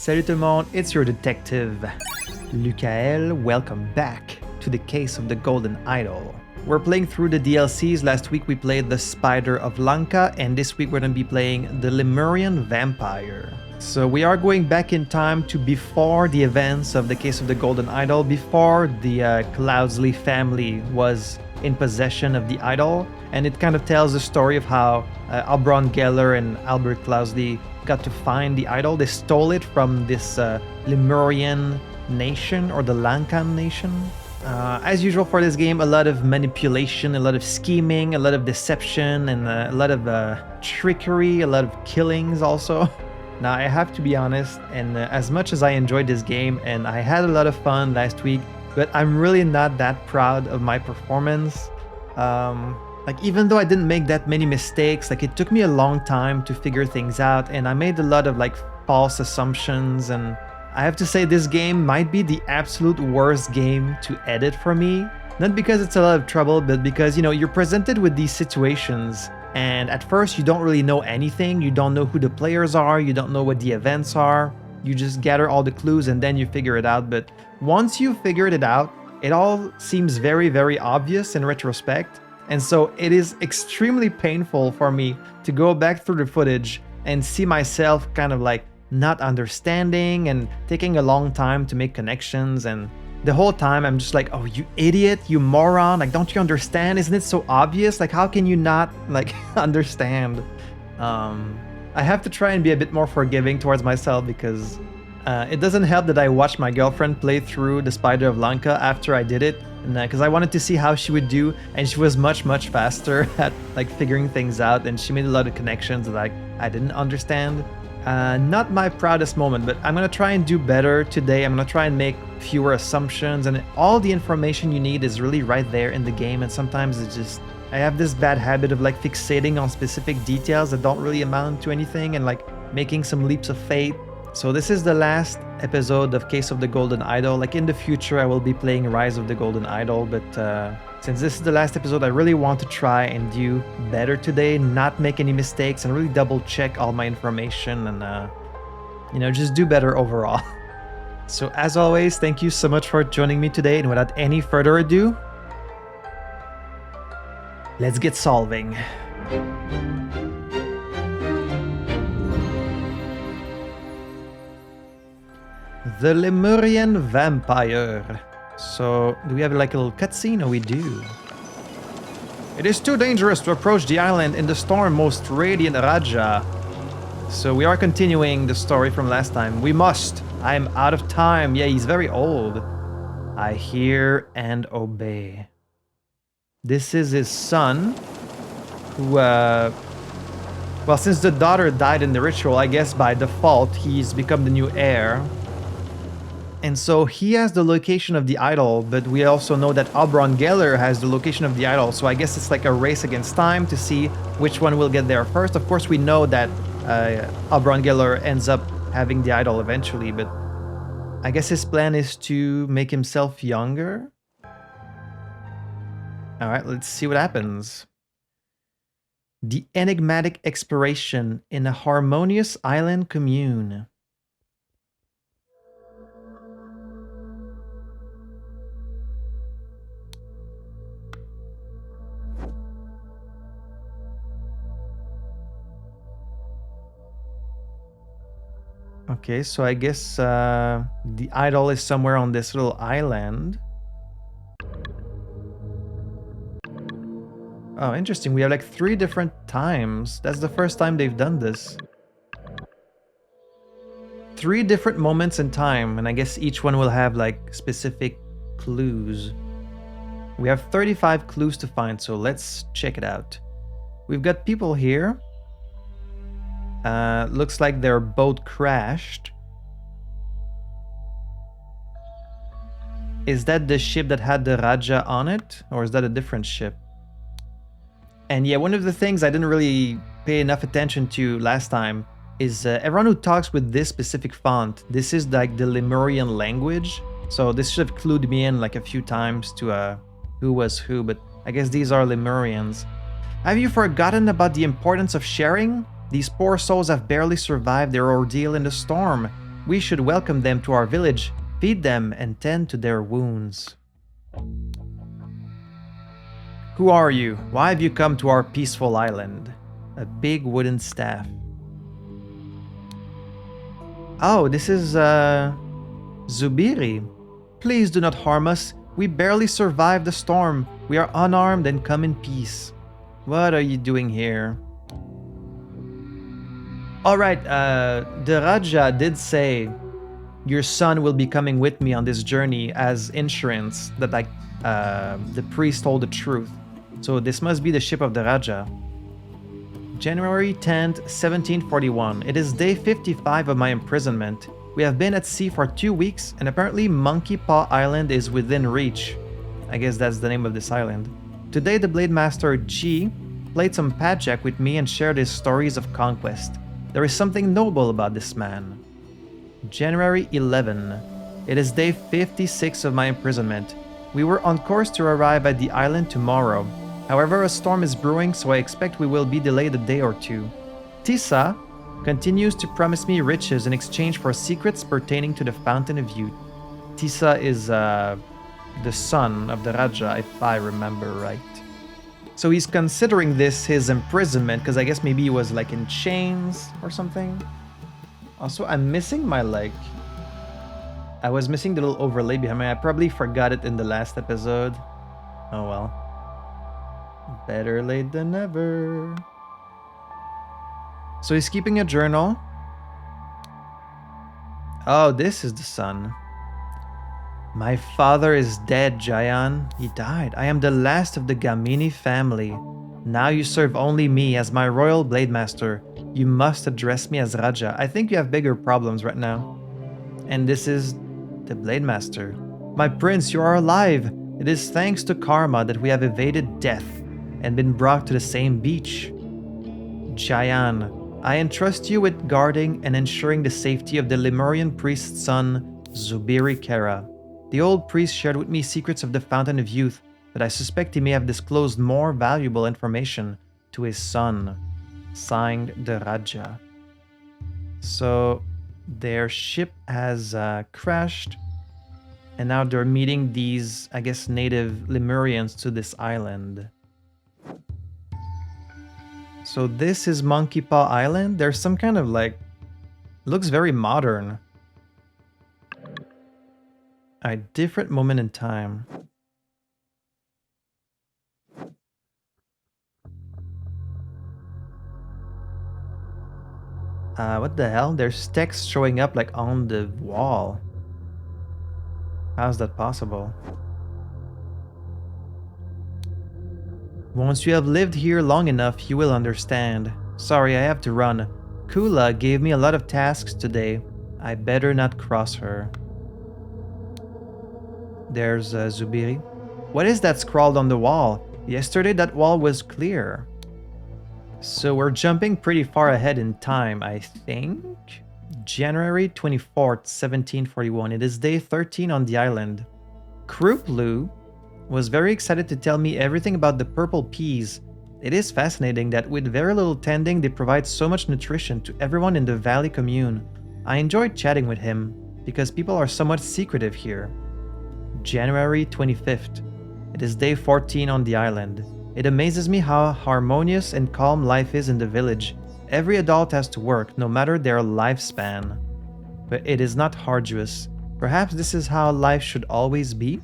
Salut tout le monde, it's your detective, Lukael. Welcome back to the case of the Golden Idol. We're playing through the DLCs. Last week we played the Spider of Lanka, and this week we're going to be playing the Lemurian Vampire. So we are going back in time to before the events of the case of the Golden Idol, before the Cloudsley family was in possession of the idol, and it kind of tells the story of how Aubrey Geller and Albert Cloudsley got to find the idol. They stole it from this Lemurian nation, or the Lankan nation. As usual for this game, a lot of manipulation, a lot of scheming, a lot of deception, and a lot of trickery, a lot of killings also. Now, I have to be honest, and as much as I enjoyed this game, and I had a lot of fun last week, but I'm really not that proud of my performance. Like, even though I didn't make that many mistakes, like, it took me a long time to figure things out, and I made a lot of, like, false assumptions, and I have to say this game might be the absolute worst game to edit for me. Not because it's a lot of trouble, but because, you know, you're presented with these situations, and at first you don't really know anything. You don't know who the players are, you don't know what the events are. You just gather all the clues and then you figure it out. But once you've figured it out, it all seems very, very obvious in retrospect. And so it is extremely painful for me to go back through the footage and see myself kind of like not understanding and taking a long time to make connections. And the whole time I'm just like, oh, you idiot, you moron, like, don't you understand? Isn't it so obvious? Like, how can you not, like, understand? I have to try and be a bit more forgiving towards myself, because it doesn't help that I watched my girlfriend play through the Spider of Lanka after I did it, and because I wanted to see how she would do, and she was much faster at, like, figuring things out, and she made a lot of connections that I didn't understand. Not my proudest moment, but I'm gonna try and do better today. I'm gonna try and make fewer assumptions, and all the information you need is really right there in the game, and sometimes it's just, I have this bad habit of, like, fixating on specific details that don't really amount to anything, and, like, making some leaps of faith. So this is the last episode of Case of the Golden Idol. Like, in the future I will be playing Rise of the Golden Idol, but since this is the last episode, I really want to try and do better today, not make any mistakes, and really double check all my information, and you know, just do better overall. So as always, thank you so much for joining me today, and without any further ado, let's get solving. The Lemurian Vampire. So, do we have like a little cutscene? Oh, we do. It is too dangerous to approach the island in the storm, most radiant Raja. So we are continuing the story from last time. We must. I am out of time. Yeah, he's very old. I hear and obey. This is his son, who, well, since the daughter died in the ritual, I guess by default, he's become the new heir. And so he has the location of the idol, but we also know that Aubrey Geller has the location of the idol, so I guess it's like a race against time to see which one will get there first. Of course, we know that Aubrey Geller ends up having the idol eventually, but I guess his plan is to make himself younger. Alright, let's see what happens. The enigmatic expiration in a harmonious island commune. Okay, so I guess the idol is somewhere on this little island. Oh, interesting. We have like 3 different times. That's the first time they've done this. 3 different moments in time, and I guess each one will have like specific clues. We have 35 clues to find, so let's check it out. We've got people here. Looks like their boat crashed. Is that the ship that had the Raja on it? Or is that a different ship? And yeah, one of the things I didn't really pay enough attention to last time is everyone who talks with this specific font, this is like the Lemurian language. So this should have clued me in like a few times to who was who, but I guess these are Lemurians. Have you forgotten about the importance of sharing? These poor souls have barely survived their ordeal in the storm. We should welcome them to our village, feed them, and tend to their wounds. Who are you? Why have you come to our peaceful island? A big wooden staff. Oh, this is, Zubiri. Please do not harm us. We barely survived the storm. We are unarmed and come in peace. What are you doing here? Alright, the Raja did say your son will be coming with me on this journey as insurance that the priest told the truth. So this must be the ship of the Raja. January 10th, 1741. It is day 55 of my imprisonment. We have been at sea for 2 weeks, and apparently Monkey Paw Island is within reach. I guess that's the name of this island. Today the Blade Master G played some padjack with me and shared his stories of conquest. There is something noble about this man. January 11. It is day 56 of my imprisonment. We were on course to arrive at the island tomorrow. However, a storm is brewing, so I expect we will be delayed a day or two. Tissa continues to promise me riches in exchange for secrets pertaining to the Fountain of Youth. Tissa is the son of the Raja, if I remember right. So he's considering this his imprisonment, because I guess maybe he was like in chains or something. Also, I'm missing my I was missing the little overlay behind me. I probably forgot it in the last episode. Oh well. Better late than never. So he's keeping a journal. Oh, this is the son. My father is dead, Jayan. He died. I am the last of the Gamini family. Now you serve only me as my royal blade master. You must address me as Raja. I think you have bigger problems right now. And this is the blade master. My prince, you are alive. It is thanks to karma that we have evaded death and been brought to the same beach. Jayan, I entrust you with guarding and ensuring the safety of the Lemurian priest's son, Zubiri Kara. The old priest shared with me secrets of the Fountain of Youth, but I suspect he may have disclosed more valuable information to his son. Signed, the Raja. So, their ship has crashed, and now they're meeting these, I guess, native Lemurians to this island. So this is Monkey Paw Island. There's some kind of looks very modern. A different moment in time. What the hell? There's text showing up on the wall. How's that possible? Once you have lived here long enough, you will understand. Sorry, I have to run. Kula gave me a lot of tasks today. I better not cross her. There's Zubiri. What is that scrawled on the wall? Yesterday that wall was clear. So we're jumping pretty far ahead in time, I think. January 24th, 1741. It is day 13 on the island. Kruplu was very excited to tell me everything about the purple peas. It is fascinating that with very little tending, they provide so much nutrition to everyone in the valley commune. I enjoyed chatting with him, because people are somewhat secretive here. January 25th. It is day 14 on the island. It amazes me how harmonious and calm life is in the village. Every adult has to work, no matter their lifespan. But it is not arduous. Perhaps this is how life should always be?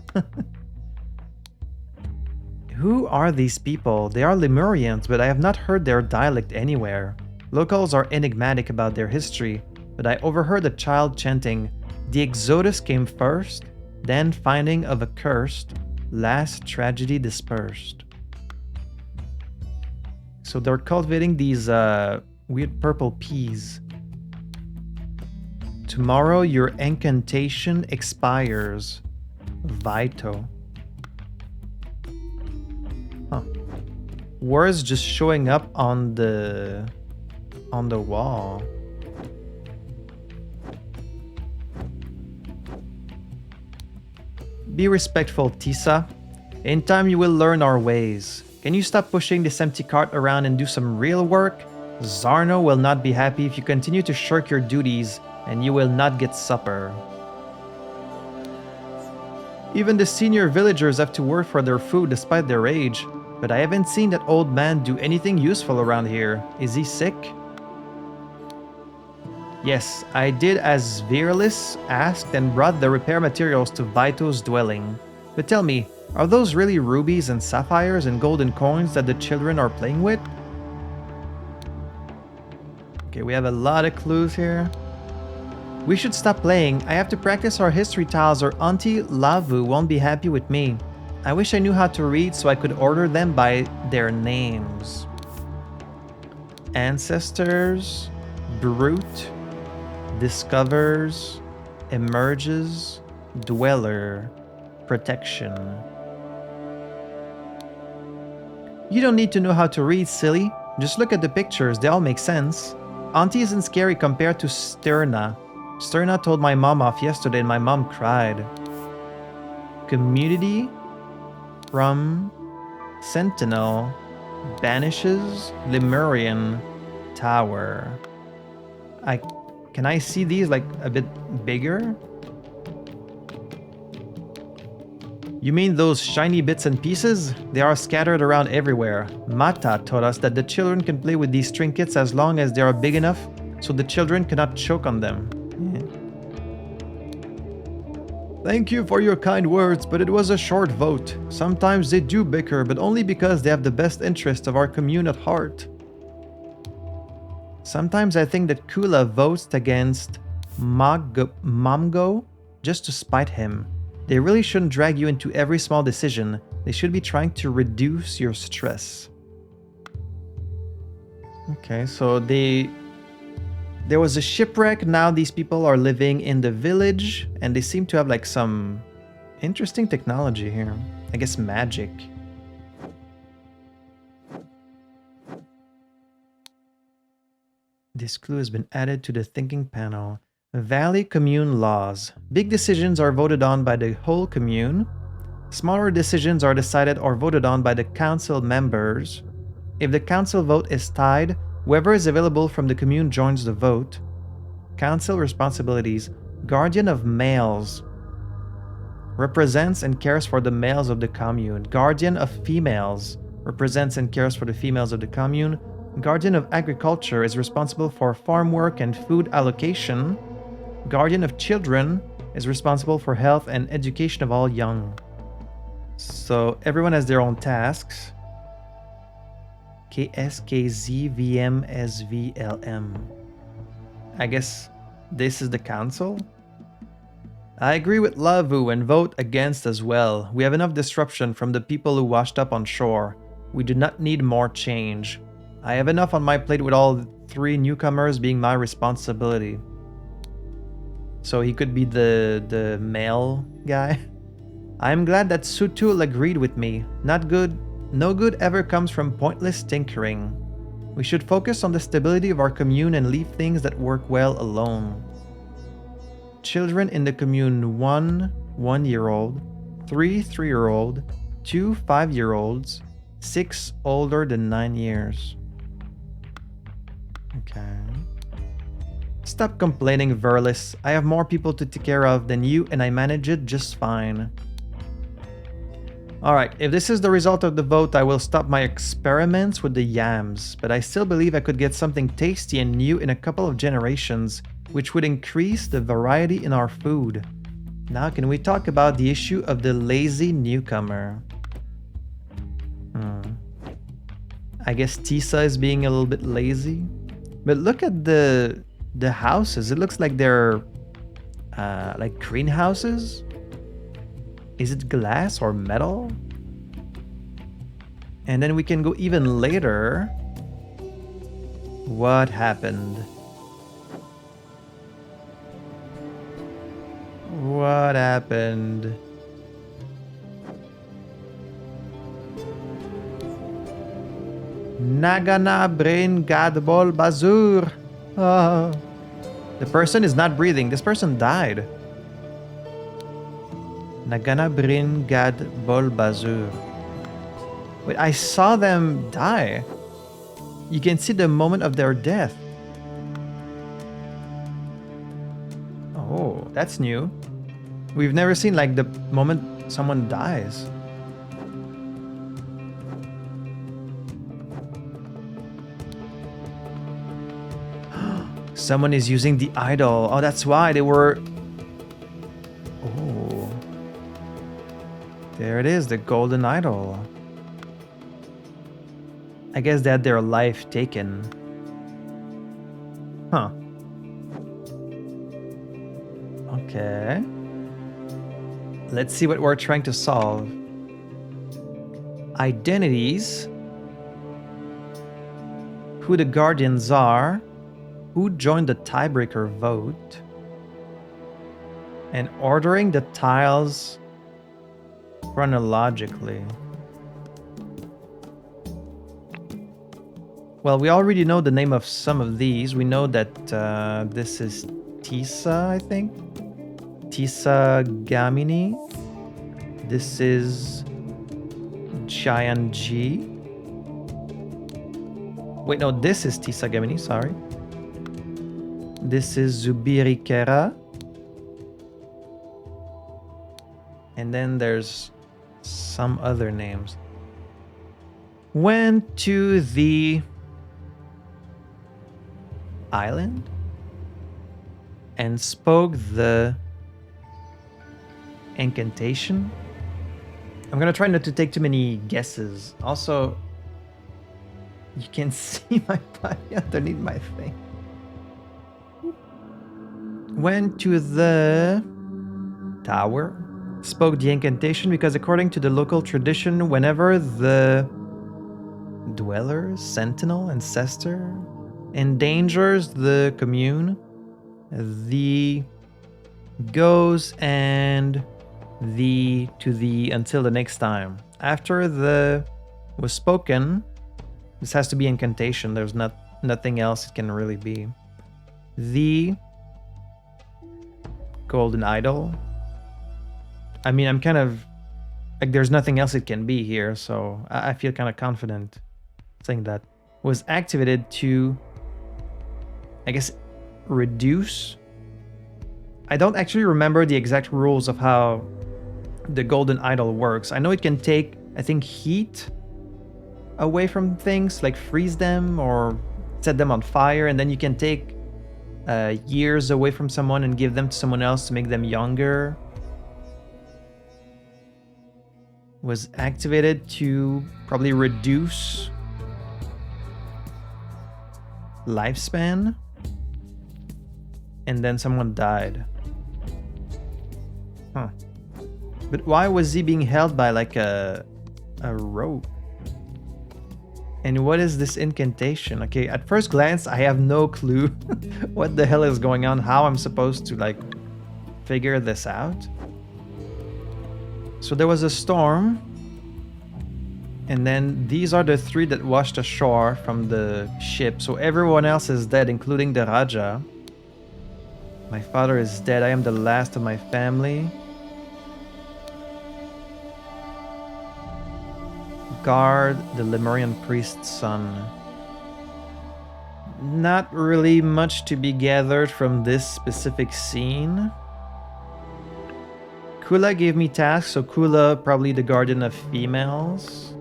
Who are these people? They are Lemurians, but I have not heard their dialect anywhere. Locals are enigmatic about their history, but I overheard a child chanting, "The Exodus came first, then finding of accursed, last tragedy dispersed." So they're cultivating these weird purple peas. Tomorrow your incantation expires. Vito. Huh. Words just showing up on the wall. Be respectful, Tissa. In time you will learn our ways. Can you stop pushing this empty cart around and do some real work? Zarno will not be happy if you continue to shirk your duties. and you will not get supper. Even the senior villagers have to work for their food despite their age, but I haven't seen that old man do anything useful around here. Is he sick? Yes, I did as Virilis asked and brought the repair materials to Vito's dwelling. But tell me, are those really rubies and sapphires and golden coins that the children are playing with? Okay, we have a lot of clues here. We should stop playing. I have to practice our history tiles or Auntie Lavu won't be happy with me. I wish I knew how to read so I could order them by their names. Ancestors, Brute, Discovers, Emerges, Dweller, Protection. You don't need to know how to read, silly. Just look at the pictures, they all make sense. Auntie isn't scary compared to Sterna. Sterna told my mom off yesterday and my mom cried. Community from Sentinel banishes Lemurian Tower. Can I see these like a bit bigger? You mean those shiny bits and pieces? They are scattered around everywhere. Mata taught us that the children can play with these trinkets as long as they are big enough so the children cannot choke on them. Thank you for your kind words, but it was a short vote. Sometimes they do bicker, but only because they have the best interest of our commune at heart. Sometimes I think that Kula votes against Mamgo just to spite him. They really shouldn't drag you into every small decision. They should be trying to reduce your stress. Okay, so there was a shipwreck. Now these people are living in the village and they seem to have like some interesting technology here. I guess magic. This clue has been added to the thinking panel. Valley commune laws. Big decisions are voted on by the whole commune. Smaller decisions are decided or voted on by the council members. If the council vote is tied, whoever is available from the commune joins the vote. Council responsibilities. Guardian of males. Represents and cares for the males of the commune. Guardian of females. Represents and cares for the females of the commune. Guardian of agriculture is responsible for farm work and food allocation. Guardian of children is responsible for health and education of all young. So everyone has their own tasks. KSKZVMSVLM. I guess this is the council? I agree with Lavu and vote against as well. We have enough disruption from the people who washed up on shore. We do not need more change. I have enough on my plate with all 3 newcomers being my responsibility. So he could be the male guy. I'm glad that Sutul agreed with me. No good ever comes from pointless tinkering. We should focus on the stability of our commune and leave things that work well alone. Children in the commune: 1 1-year-old, 3 3-year-old, 2 5-year-olds, 6 older than 9 years. Okay. Stop complaining, Verlis. I have more people to take care of than you and I manage it just fine. Alright, if this is the result of the vote, I will stop my experiments with the yams, but I still believe I could get something tasty and new in a couple of generations, which would increase the variety in our food. Now can we talk about the issue of the lazy newcomer? I guess Tissa is being a little bit lazy. But look at the houses. It looks like they're like greenhouses. Is it glass or metal? And then we can go even later. What happened? What happened? Nagana brain gadbol bazur. Oh. The person is not breathing. This person died. Nagana brain gadbol bazur. Wait, I saw them die. You can see the moment of their death. That's new. We've never seen like the moment someone dies. Someone is using the idol. Oh, that's why they were... Oh. There it is, the golden idol. I guess they had their life taken. Huh. Okay. Let's see what we're trying to solve. Identities. Who the guardians are. Who joined the tiebreaker vote. And ordering the tiles chronologically. Well, we already know the name of some of these. We know that this is Tissa, I think. Tissa Gamini. This is Jayan G. Wait, no, this is Tissa Gamini, sorry. This is Zubiri Kera. And then there's some other names. Went to the island and spoke the incantation. I'm gonna try not to take too many guesses. Also, you can see my body underneath my thing. Went to the tower, spoke the incantation because according to the local tradition, whenever the dweller, sentinel, ancestor endangers the commune, the goes and the to the until the next time. After the was spoken, this has to be incantation. There's nothing else it can really be. The golden idol. I mean, I'm kind of like there's nothing else it can be here, so I feel kind of confident saying that was activated to, I guess, reduce. I don't actually remember the exact rules of how the golden idol works. I know it can take, I think, heat away from things, like freeze them or set them on fire, and then you can take years away from someone and give them to someone else to make them younger. Was activated to probably reduce lifespan, and then someone died. Huh. But why was he being held by like a rope? And what is this incantation? Okay, at first glance, I have no clue what the hell is going on, how I'm supposed to like figure this out. So there was a storm, and then these are the three that washed ashore from the ship. So everyone else is dead, including the Raja. My father is dead. I am the last of my family. Guard the Lemurian priest's son. Not really much to be gathered from this specific scene. Kula gave me tasks, so Kula probably the guardian of females.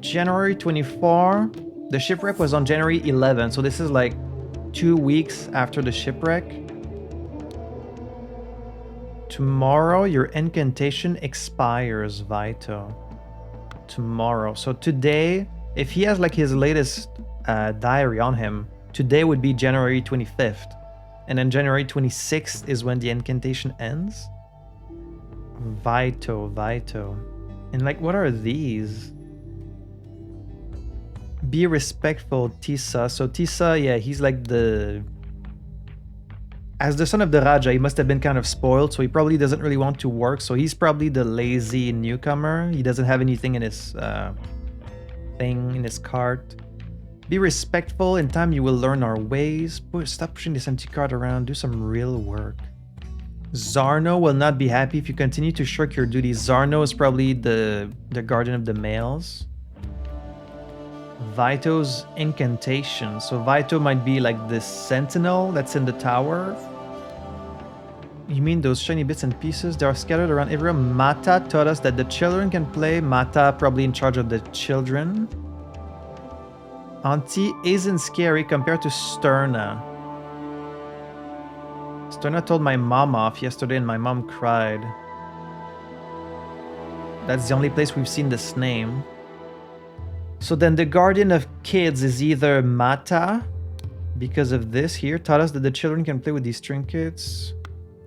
January 24. The shipwreck was on January 11, so this is like 2 weeks after the shipwreck. Tomorrow, your incantation expires, Vito. Tomorrow. So today, if he has like his latest diary on him, today would be January 25th. And then January 26th is when the incantation ends. Vito. And like, what are these? Be respectful, Tissa. So Tissa, yeah, he's like the... As the son of the Raja, he must have been kind of spoiled, so he probably doesn't really want to work. So he's probably the lazy newcomer. He doesn't have anything in his in his cart. Be respectful. In time, you will learn our ways. Stop pushing this empty cart around. Do some real work. Zarno will not be happy if you continue to shirk your duties. Zarno is probably the guardian of the males. Vito's incantation. So Vito might be like this sentinel that's in the tower. You mean those shiny bits and pieces? They are scattered around everywhere. Mata taught us that the children can play. Mata probably in charge of the children. Auntie isn't scary compared to Sterna. Sterna told my mom off yesterday and my mom cried. That's the only place we've seen this name. So then the guardian of kids is either Mata, because of this here, taught us that the children can play with these trinkets.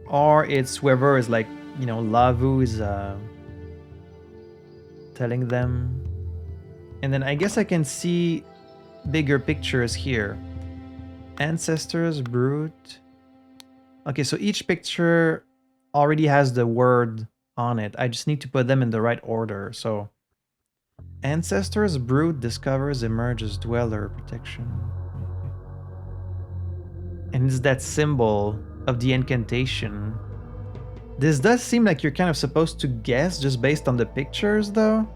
Or it's whoever is like, you know, Lavu is telling them. And then I guess I can see bigger pictures here. Ancestors, brute. Okay, so each picture already has the word on it. I just need to put them in the right order. So ancestors, brute, discovers, emerges, dweller, protection. And it's that symbol of the incantation. This does seem like you're kind of supposed to guess just based on the pictures though.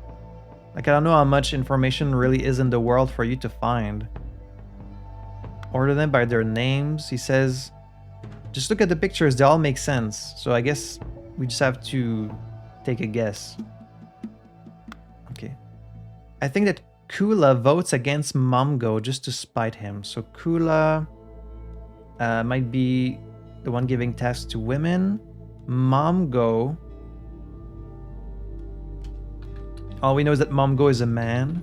Like I don't know how much information really is in the world for you to find. Order them by their names. He says, just look at the pictures, they all make sense. So I guess we just have to take a guess. Okay. I think that Kula votes against Momgo just to spite him. So Kula might be the one giving tasks to women. Momgo. All we know is that Momgo is a man.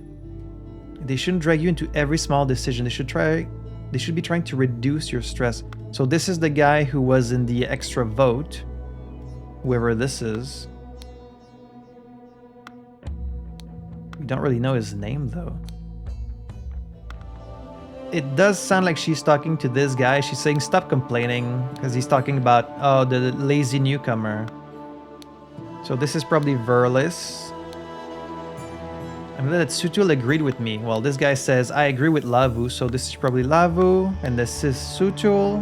They shouldn't drag you into every small decision. They should be trying to reduce your stress. So this is the guy who was in the extra vote. Whoever this is. We don't really know his name though. It does sound like she's talking to this guy. She's saying stop complaining because he's talking about, oh, the lazy newcomer. So this is probably Verlis. I know that Sutul agreed with me. Well, this guy says, I agree with Lavu. So this is probably Lavu and this is Sutul.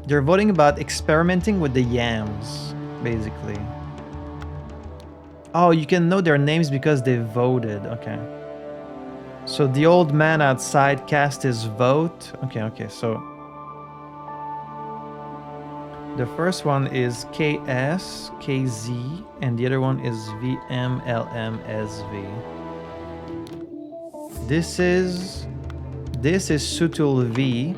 They're voting about experimenting with the yams, basically. Oh, you can know their names because they voted. Okay. So the old man outside cast his vote. Okay, so the first one is KS, KZ, and the other one is VMLMSV. This is Sutul V.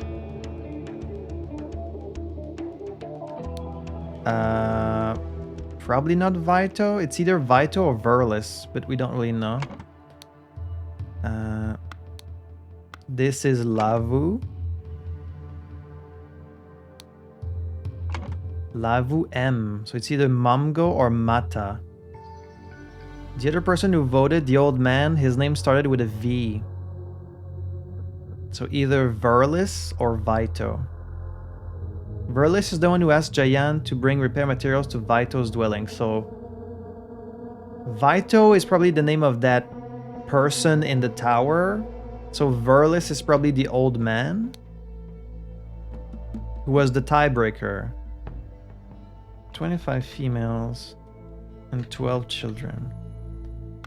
Probably not Vito. It's either Vito or Verlis, but we don't really know. This is Lavu. Lavu M. So it's either Momgo or Mata. The other person who voted, the old man, his name started with a V. So either Verlis or Vito. Verlis is the one who asked Jayan to bring repair materials to Vito's dwelling. So Vito is probably the name of that person in the tower. So Verlis is probably the old man who was the tiebreaker. 25 females and 12 children.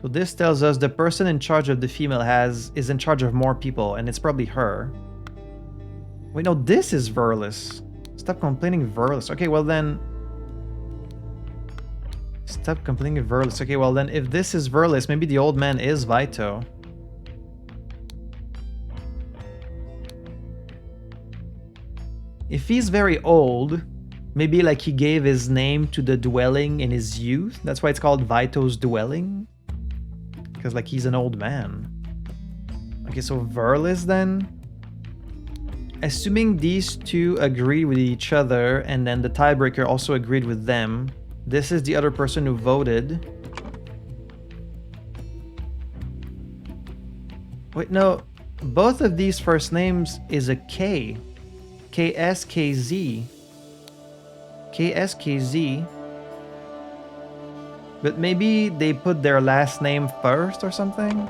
So this tells us the person in charge of the female is in charge of more people, and it's probably her. Wait, no, this is Verlis. Stop complaining, Verlis. Okay, well then. Stop complaining, Verlis. Okay, well then, if this is Verlis, maybe the old man is Vito. If he's very old, maybe like he gave his name to the dwelling in his youth. That's why it's called Vito's dwelling. Because like he's an old man. Okay, so Verlis then. Assuming these two agreed with each other and then the tiebreaker also agreed with them. This is the other person who voted. Wait, no. Both of these first names is a K. KSKZ. KSKZ. But maybe they put their last name first or something?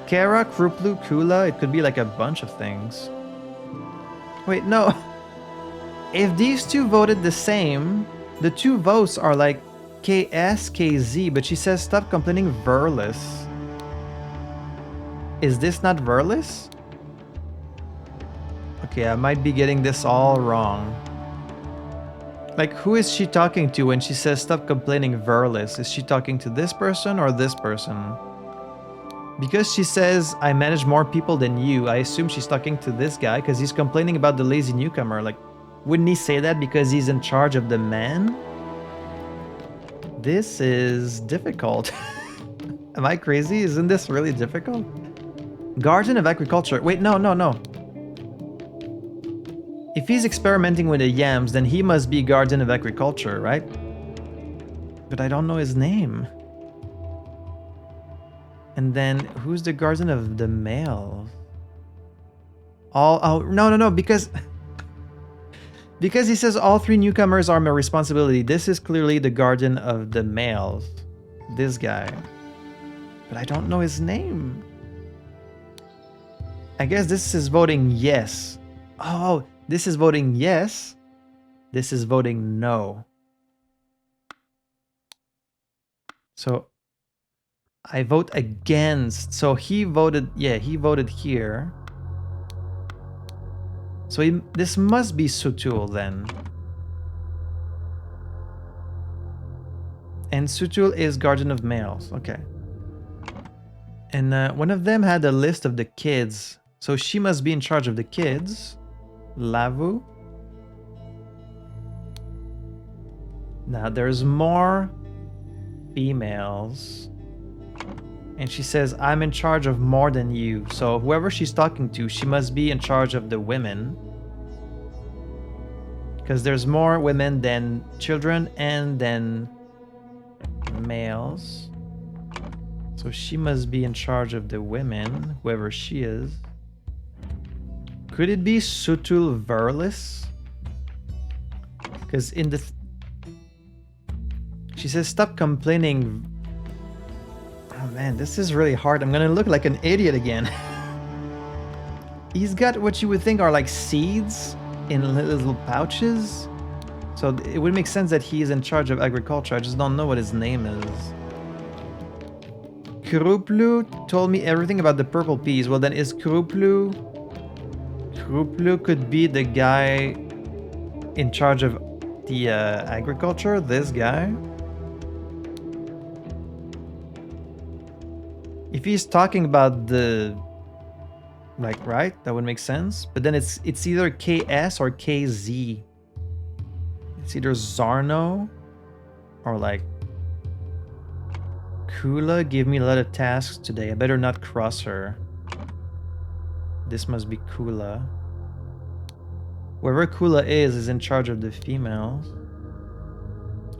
Kara, Kruplu, Kula, it could be like a bunch of things. Wait, no. If these two voted the same, the two votes are like KSKZ, but she says stop complaining, Verlis. Is this not Verlis? Okay, I might be getting this all wrong. Like, who is she talking to when she says stop complaining, Verlis? Is she talking to this person or this person? Because she says, I manage more people than you, I assume she's talking to this guy because he's complaining about the lazy newcomer. Like, wouldn't he say that because he's in charge of the man? This is difficult. Am I crazy? Isn't this really difficult? Guardian of Agriculture. Wait, no. If he's experimenting with the yams, then he must be Guardian of Agriculture, right? But I don't know his name. And then, who's the Guardian of the Male? No, because... Because he says all 3 newcomers are my responsibility. This is clearly the Guardian of the Males. This guy. But I don't know his name. I guess this is voting yes. Oh, this is voting yes. This is voting no. So I vote against. So he voted, yeah, he voted here. So this must be Sutul then. And Sutul is Guardian of Males. Okay. And one of them had a list of the kids. So she must be in charge of the kids. Lavu. Now there's more females. And she says, I'm in charge of more than you. So whoever she's talking to, she must be in charge of the women. Because there's more women than children and then males. So she must be in charge of the women, whoever she is. Could it be Sutul Verlis? Because in the... She says, stop complaining. Oh man, this is really hard. I'm gonna look like an idiot again. He's got what you would think are like seeds in little pouches. So it would make sense that he is in charge of agriculture. I just don't know what his name is. Kruplu told me everything about the purple peas. Well then, is Kruplu... Kruplu could be the guy in charge of the agriculture, this guy. If he's talking about the... Like, right? That would make sense. But then it's either KS or KZ. It's either Zarno or like... Kula gave me a lot of tasks today. I better not cross her. This must be Kula. Whoever Kula is in charge of the females.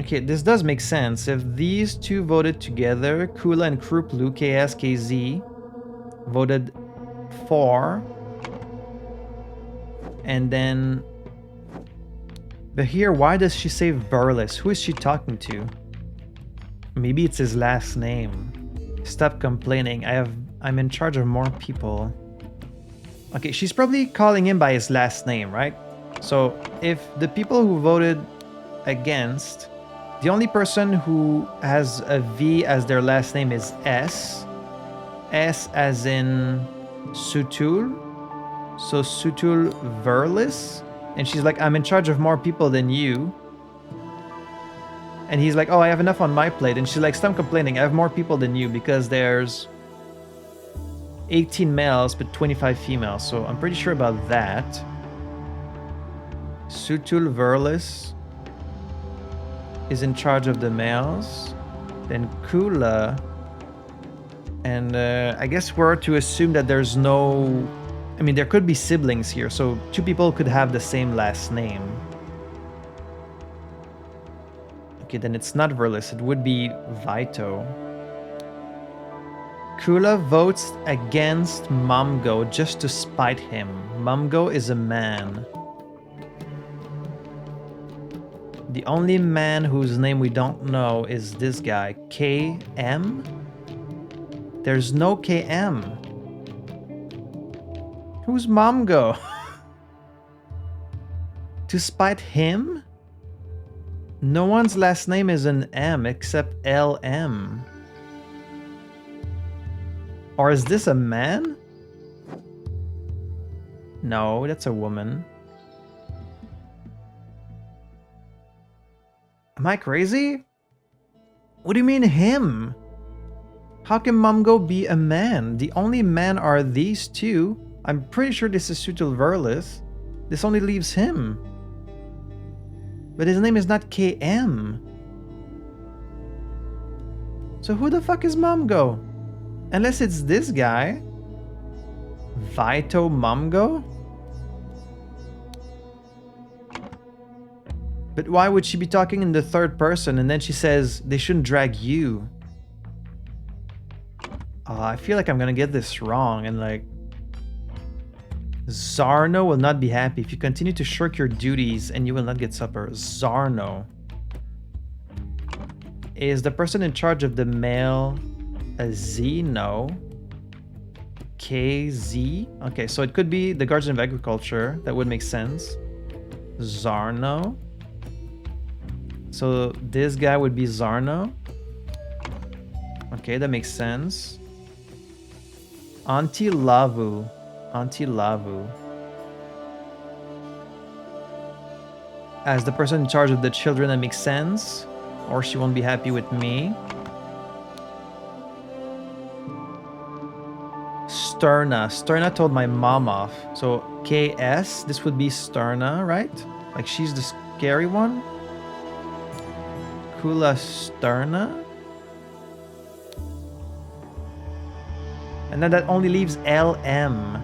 Okay, this does make sense. If these two voted together, Kula and Kruplu, KS, KZ, voted for. And then... But here, why does she say Verlis? Who is she talking to? Maybe it's his last name. Stop complaining. I'm in charge of more people. Okay, she's probably calling him by his last name, right? So if the people who voted against, the only person who has a V as their last name is S. S as in Sutul. So Sutul Verlis. And she's like, I'm in charge of more people than you. And he's like, oh, I have enough on my plate. And she's like, stop complaining. I have more people than you because there's 18 males but 25 females. So I'm pretty sure about that. Sutul Verlis is in charge of the males. Then Kula. And I guess we're to assume that there's no... I mean, there could be siblings here. So 2 people could have the same last name. Okay, then it's not Verlis. It would be Vito. Kula votes against Mumgo just to spite him. Mumgo is a man. The only man whose name we don't know is this guy, KM? There's no KM. Who's Mumgo? To spite him? No one's last name is an M except LM. Or is this a man? No, that's a woman. Am I crazy? What do you mean him? How can Mumgo be a man? The only men are these two. I'm pretty sure this is Sutil Verlis. This only leaves him. But his name is not KM. So who the fuck is Mumgo? Unless it's this guy. Vito Mumgo? But why would she be talking in the third person and then she says they shouldn't drag you? I feel like I'm gonna get this wrong and like... Zarno will not be happy if you continue to shirk your duties and you will not get supper. Zarno. Is the person in charge of the male a Z? No. KZ? Okay, so it could be the Guardian of Agriculture. That would make sense. Zarno. So this guy would be Zarno. Okay, that makes sense. Auntie Lavu. Auntie Lavu. As the person in charge of the children, that makes sense. Or she won't be happy with me. Sterna. Sterna told my mom off. So KS, this would be Sterna, right? Like she's the scary one. Kula Sterna. And then that only leaves LM.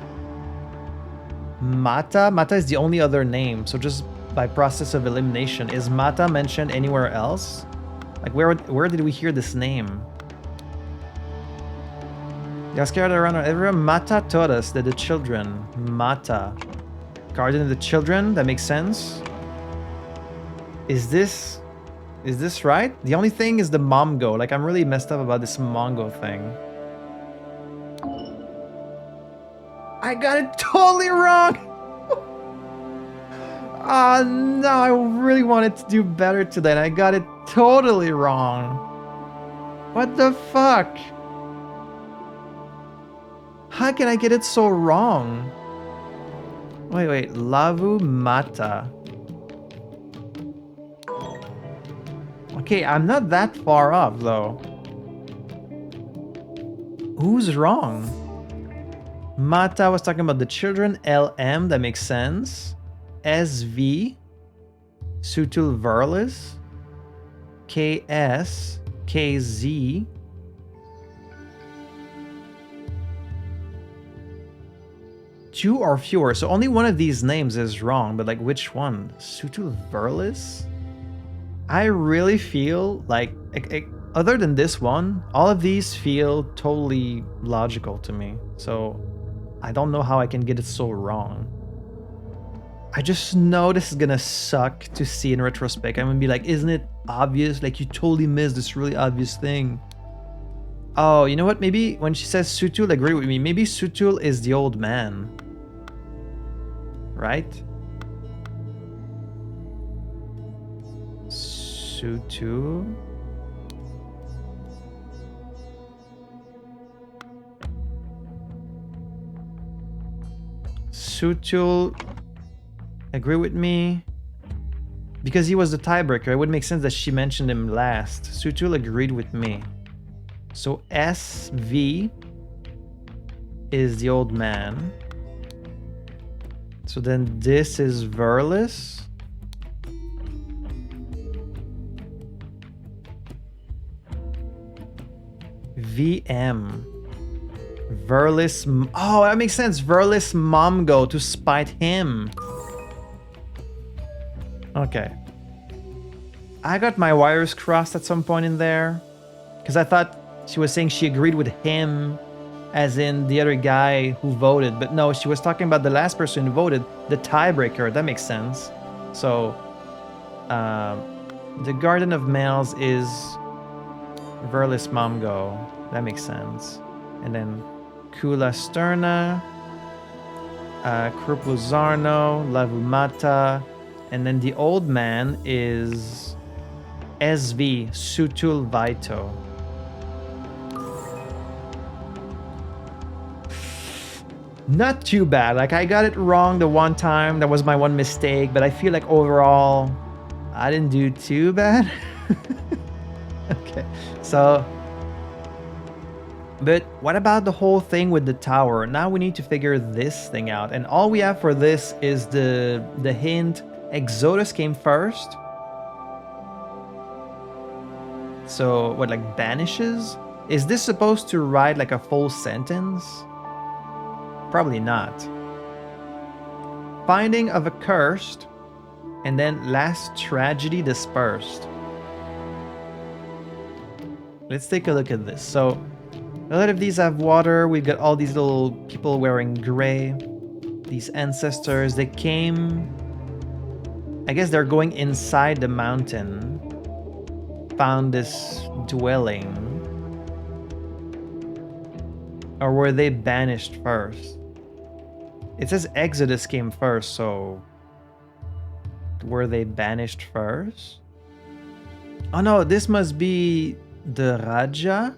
Mata? Mata is the only other name. So just by process of elimination. Is Mata mentioned anywhere else? Like where did we hear this name? Got scared around everyone. Mata taught us that the children. Mata. Guardian of the children? That makes sense. Is this right? The only thing is the Mongo. Like I'm really messed up about this Mongo thing. I got it totally wrong! Oh no, I really wanted to do better today and I got it totally wrong. What the fuck? How can I get it so wrong? Wait, Lavu Mata. Okay, I'm not that far off though. Who's wrong? Mata was talking about the children. LM, that makes sense. SV. Sutul Verlis. KS. KZ. Two or fewer. So only one of these names is wrong, but like which one? Sutul Verlis? I really feel like other than this one, all of these feel totally logical to me. So I don't know how I can get it so wrong. I just know this is gonna suck to see in retrospect. I'm gonna be like, isn't it obvious? Like you totally missed this really obvious thing. Oh, you know what? Maybe when she says Sutul, agree with me. Maybe Sutul is the old man. Right? Sutul. Sutul, agree with me. Because he was the tiebreaker, it would make sense that she mentioned him last. Sutul agreed with me. So SV is the old man. So then this is Verlis. VM. Verlis. Oh, that makes sense. Verlis Momgo to spite him. Okay. I got my wires crossed at some point in there. Because I thought she was saying she agreed with him, as in the other guy who voted. But no, she was talking about the last person who voted, the tiebreaker. That makes sense. So, the Garden of Males is Verlis Momgo. That makes sense. And then Kula Sterna, Kruplu Lavumata, and then the old man is SV Sutul Vito. Not too bad. Like, I got it wrong the one time. That was my one mistake. But I feel like overall, I didn't do too bad. Okay, so... But what about the whole thing with the tower? Now we need to figure this thing out. And all we have for this is the hint. Exodus came first. So, what, like banishes? Is this supposed to write like a full sentence? Probably not. Finding of accursed, and then last tragedy dispersed. Let's take a look at this. So, a lot of these have water. We've got all these little people wearing gray. These ancestors, they came... I guess they're going inside the mountain. Found this dwelling. Or were they banished first? It says Exodus came first, so... Were they banished first? Oh no, this must be the Raja?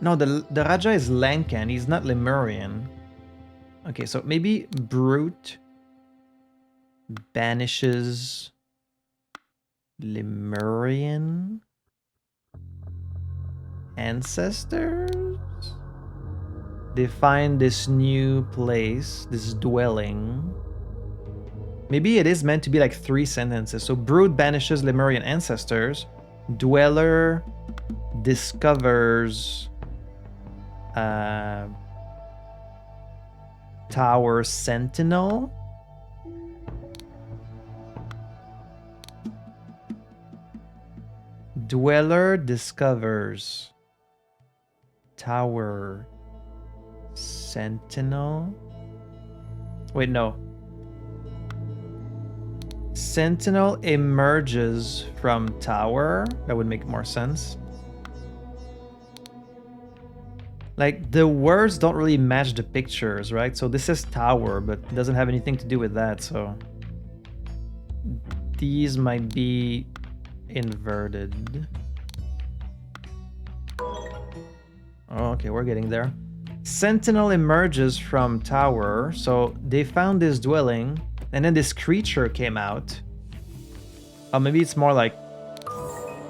No, the Raja is Lankan, he's not Lemurian. Okay, so maybe Brute banishes Lemurian ancestors? They find this new place, this dwelling. Maybe it is meant to be like 3 sentences. So Brood banishes Lemurian ancestors. Dweller discovers Tower Sentinel. Dweller discovers Tower Sentinel. Wait, no. Sentinel emerges from tower. That would make more sense. Like, the words don't really match the pictures, right? So this is tower, but it doesn't have anything to do with that, so... These might be inverted. Oh, okay, we're getting there. Sentinel emerges from tower, so they found this dwelling, and then this creature came out. Oh, maybe it's more like...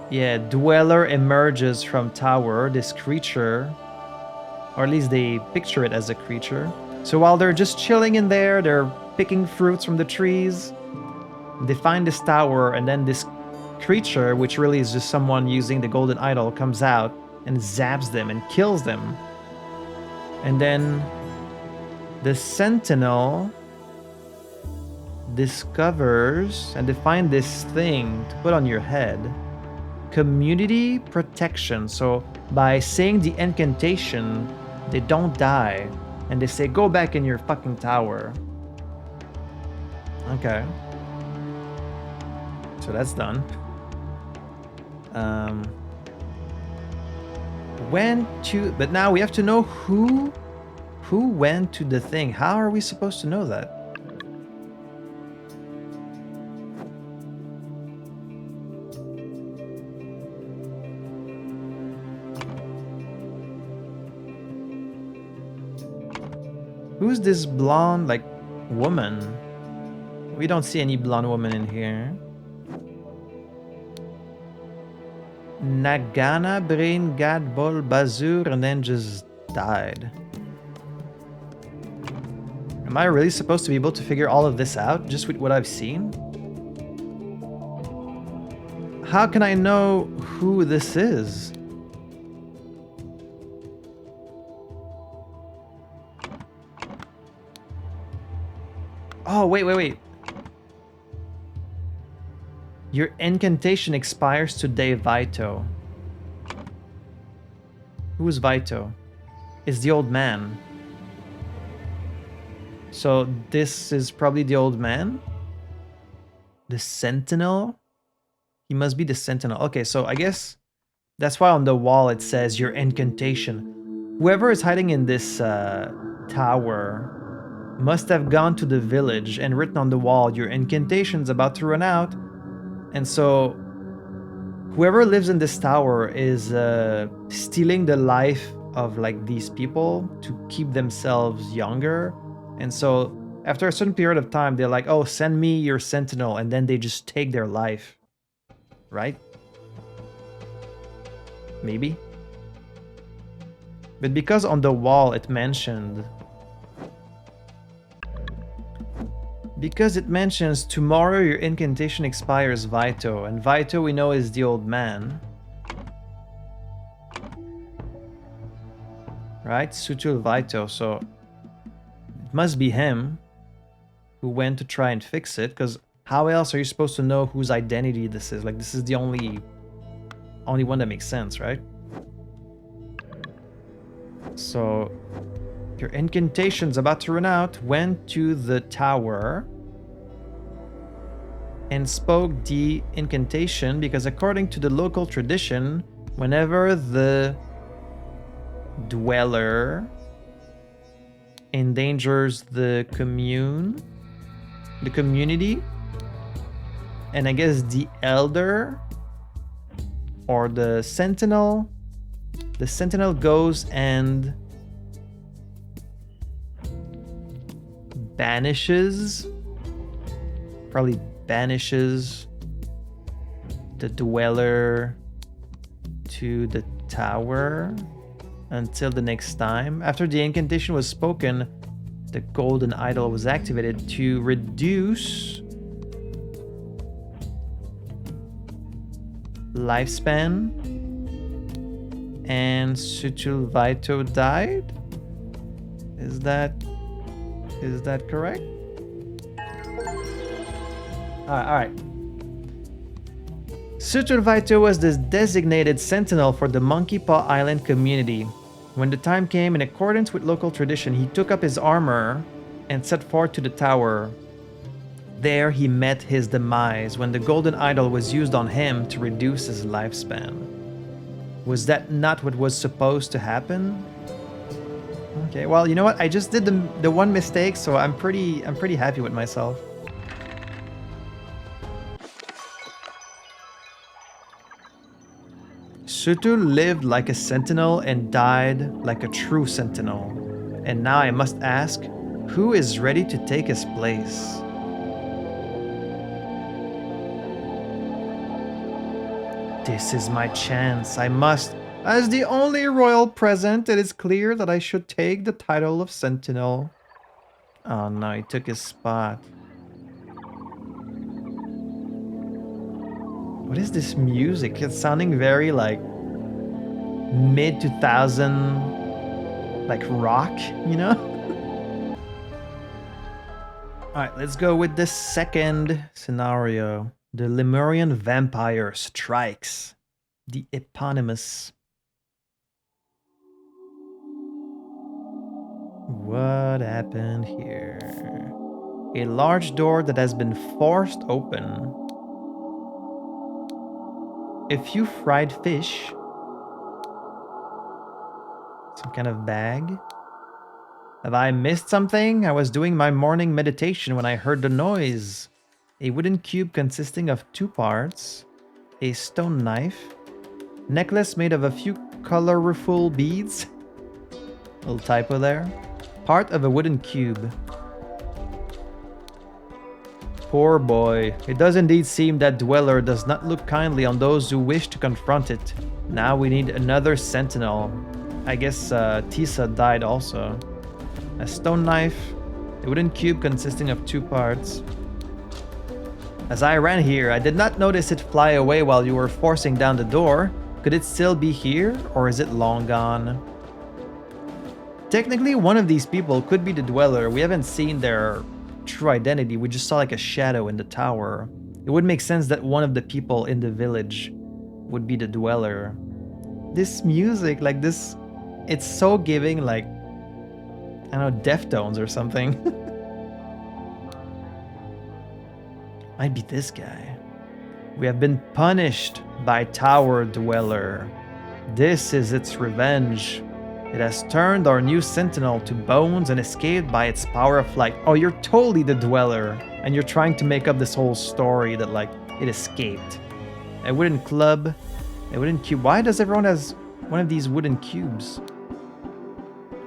Yeah, dweller emerges from tower, this creature... Or at least they picture it as a creature. So while they're just chilling in there, they're picking fruits from the trees. They find this tower, and then this creature, which really is just someone using the golden idol, comes out and zaps them and kills them. And then the sentinel discovers, and they find this thing to put on your head. Community protection. So by saying the incantation, they don't die. And they say, go back in your fucking tower. Okay. So that's done. Went to... But now we have to know who went to the thing. How are we supposed to know that? Who's this blonde, like, woman? We don't see any blonde woman in here. Nagana, Brain, Gad, Bol, Bazur, and then just died. Am I really supposed to be able to figure all of this out just with what I've seen? How can I know who this is? Oh, wait. Your incantation expires today, Vito. Who is Vito? It's the old man. So this is probably the old man? The sentinel? He must be the sentinel. Okay, so I guess that's why on the wall it says your incantation. Whoever is hiding in this tower must have gone to the village and written on the wall, your incantation's about to run out. And so whoever lives in this tower is stealing the life of like these people to keep themselves younger. And so after a certain period of time, they're like, oh, send me your sentinel. And then they just take their life. Right? Maybe. But because on the wall it mentioned... Because it mentions tomorrow your incantation expires Vito. And Vito we know is the old man. Right? Sutul Vito. So it must be him who went to try and fix it. Because how else are you supposed to know whose identity this is? Like, this is the only one that makes sense, right? So your incantation's about to run out. Went to the tower and spoke the incantation because according to the local tradition, whenever the dweller endangers the community, and I guess the elder or the sentinel goes and banishes the dweller to the tower until the next time. After the incantation was spoken, the golden idol was activated to reduce lifespan, and Sutul Vito died? Is that correct? Alright. Sutul Vito was the designated sentinel for the Monkey Paw Island community. When the time came, in accordance with local tradition, he took up his armor and set forth to the tower. There he met his demise when the golden idol was used on him to reduce his lifespan. Was that not what was supposed to happen? Okay, well, you know what? I just did the one mistake, so I'm pretty happy with myself. Sutul lived like a sentinel and died like a true sentinel. And now I must ask, who is ready to take his place? This is my chance. I must. As the only royal present, it is clear that I should take the title of sentinel. Oh no, he took his spot. What is this music? It's sounding very like mid-2000 like rock, you know? Alright, let's go with the second scenario. The Lemurian vampire strikes. The eponymous. What happened here? A large door that has been forced open. A few fried fish. Some kind of bag. Have I missed something? I was doing my morning meditation when I heard the noise. A wooden cube consisting of 2 parts. A stone knife. Necklace made of a few colorful beads. Little typo there. Part of a wooden cube. Poor boy. It does indeed seem that Dweller does not look kindly on those who wish to confront it. Now we need another sentinel. I guess Tissa died also. A stone knife. A wooden cube consisting of 2 parts. As I ran here, I did not notice it fly away while you were forcing down the door. Could it still be here, or is it long gone? Technically, one of these people could be the Dweller. We haven't seen their true identity. We just saw like a shadow in the tower. It would make sense that one of the people in the village would be the Dweller. This music, like this, it's so giving like, I don't know, Deftones or something. Might be this guy. We have been punished by Tower Dweller. This is its revenge. It has turned our new sentinel to bones and escaped by its power of flight. Oh, you're totally the Dweller. And you're trying to make up this whole story that like it escaped. A wooden club. A wooden cube. Why does everyone has one of these wooden cubes?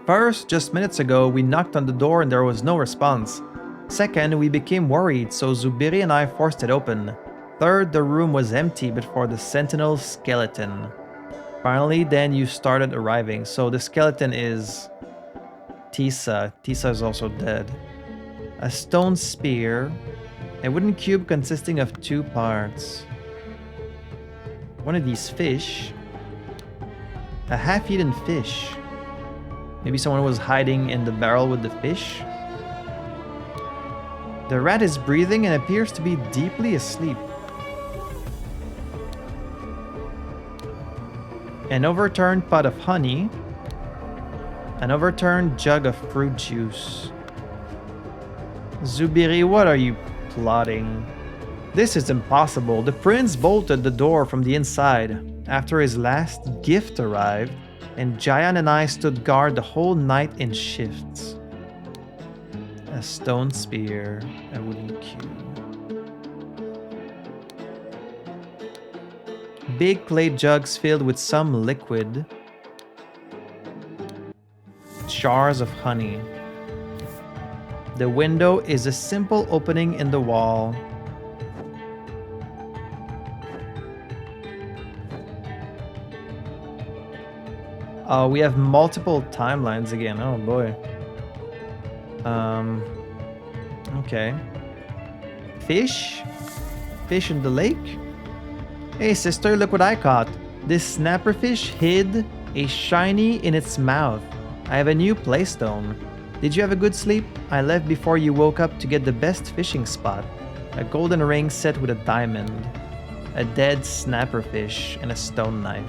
First, just minutes ago, we knocked on the door and there was no response. Second, we became worried, so Zubiri and I forced it open. Third, the room was empty but for the sentinel's skeleton. Finally, then you started arriving, so the skeleton is Tissa. Tissa is also dead. A stone spear, a wooden cube consisting of 2 parts. One of these fish. A half-eaten fish. Maybe someone was hiding in the barrel with the fish. The rat is breathing and appears to be deeply asleep. An overturned pot of honey. An overturned jug of fruit juice. Zubiri, what are you plotting? This is impossible. The prince bolted the door from the inside after his last gift arrived, and Jayan and I stood guard the whole night in shifts. A stone spear, a wooden cube. Big clay jugs filled with some liquid. Jars of honey. The window is a simple opening in the wall. We have multiple timelines again. Oh boy. Okay. Fish? Fish in the lake? Hey sister, look what I caught. This snapperfish hid a shiny in its mouth. I have a new playstone. Did you have a good sleep? I left before you woke up to get the best fishing spot. A golden ring set with a diamond. A dead snapperfish and a stone knife.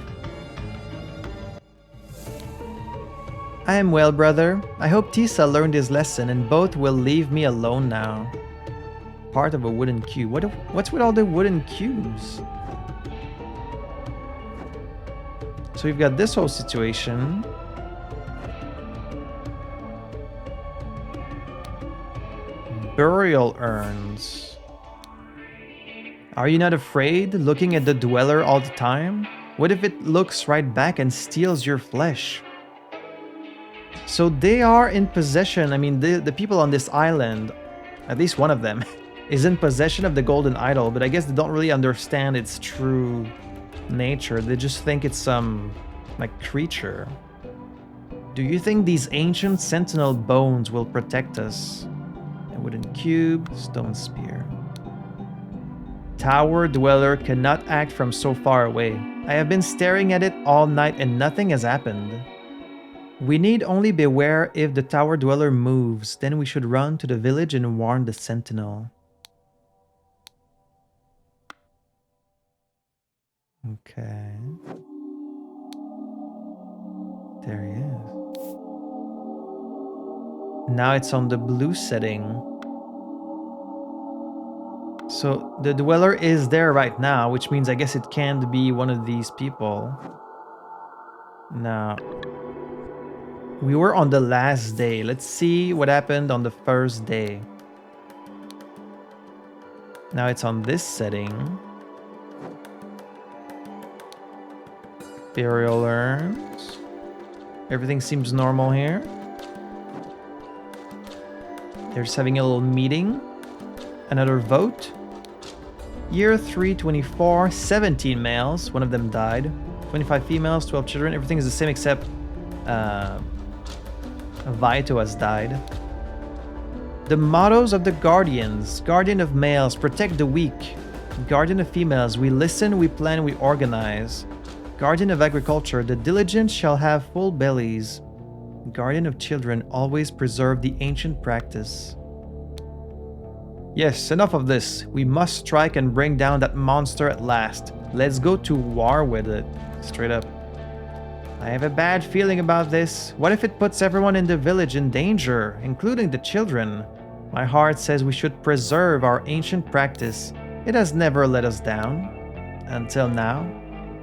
I am well, brother. I hope Tissa learned his lesson and both will leave me alone now. Part of a wooden cube. What's with all the wooden cubes? So we've got this whole situation. Burial urns. Are you not afraid looking at the dweller all the time? What if it looks right back and steals your flesh? So they are in possession. I mean, the people on this island, at least one of them, is in possession of the golden idol, but I guess they don't really understand its true nature. They just think it's some, like, creature. Do you think these ancient sentinel bones will protect us? A wooden cube, stone spear. Tower dweller cannot act from so far away. I have been staring at it all night and nothing has happened. We need only beware if the tower dweller moves, then we should run to the village and warn the sentinel. Okay. There he is. Now it's on the blue setting. So the dweller is there right now, which means I guess it can't be one of these people. Now, we were on the last day. Let's see what happened on the first day. Now it's on this setting. Burial urns. Everything seems normal here. They're just having a little meeting. Another vote. Year 324, 17 males. One of them died. 25 females, 12 children. Everything is the same except Vaito has died. The mottos of the guardians. Guardian of males, protect the weak. Guardian of females, we listen, we plan, we organize. Guardian of agriculture, the diligent shall have full bellies. Guardian of children, always preserve the ancient practice. Yes, enough of this. We must strike and bring down that monster at last. Let's go to war with it. Straight up. I have a bad feeling about this. What if it puts everyone in the village in danger, including the children? My heart says we should preserve our ancient practice. It has never let us down. Until now.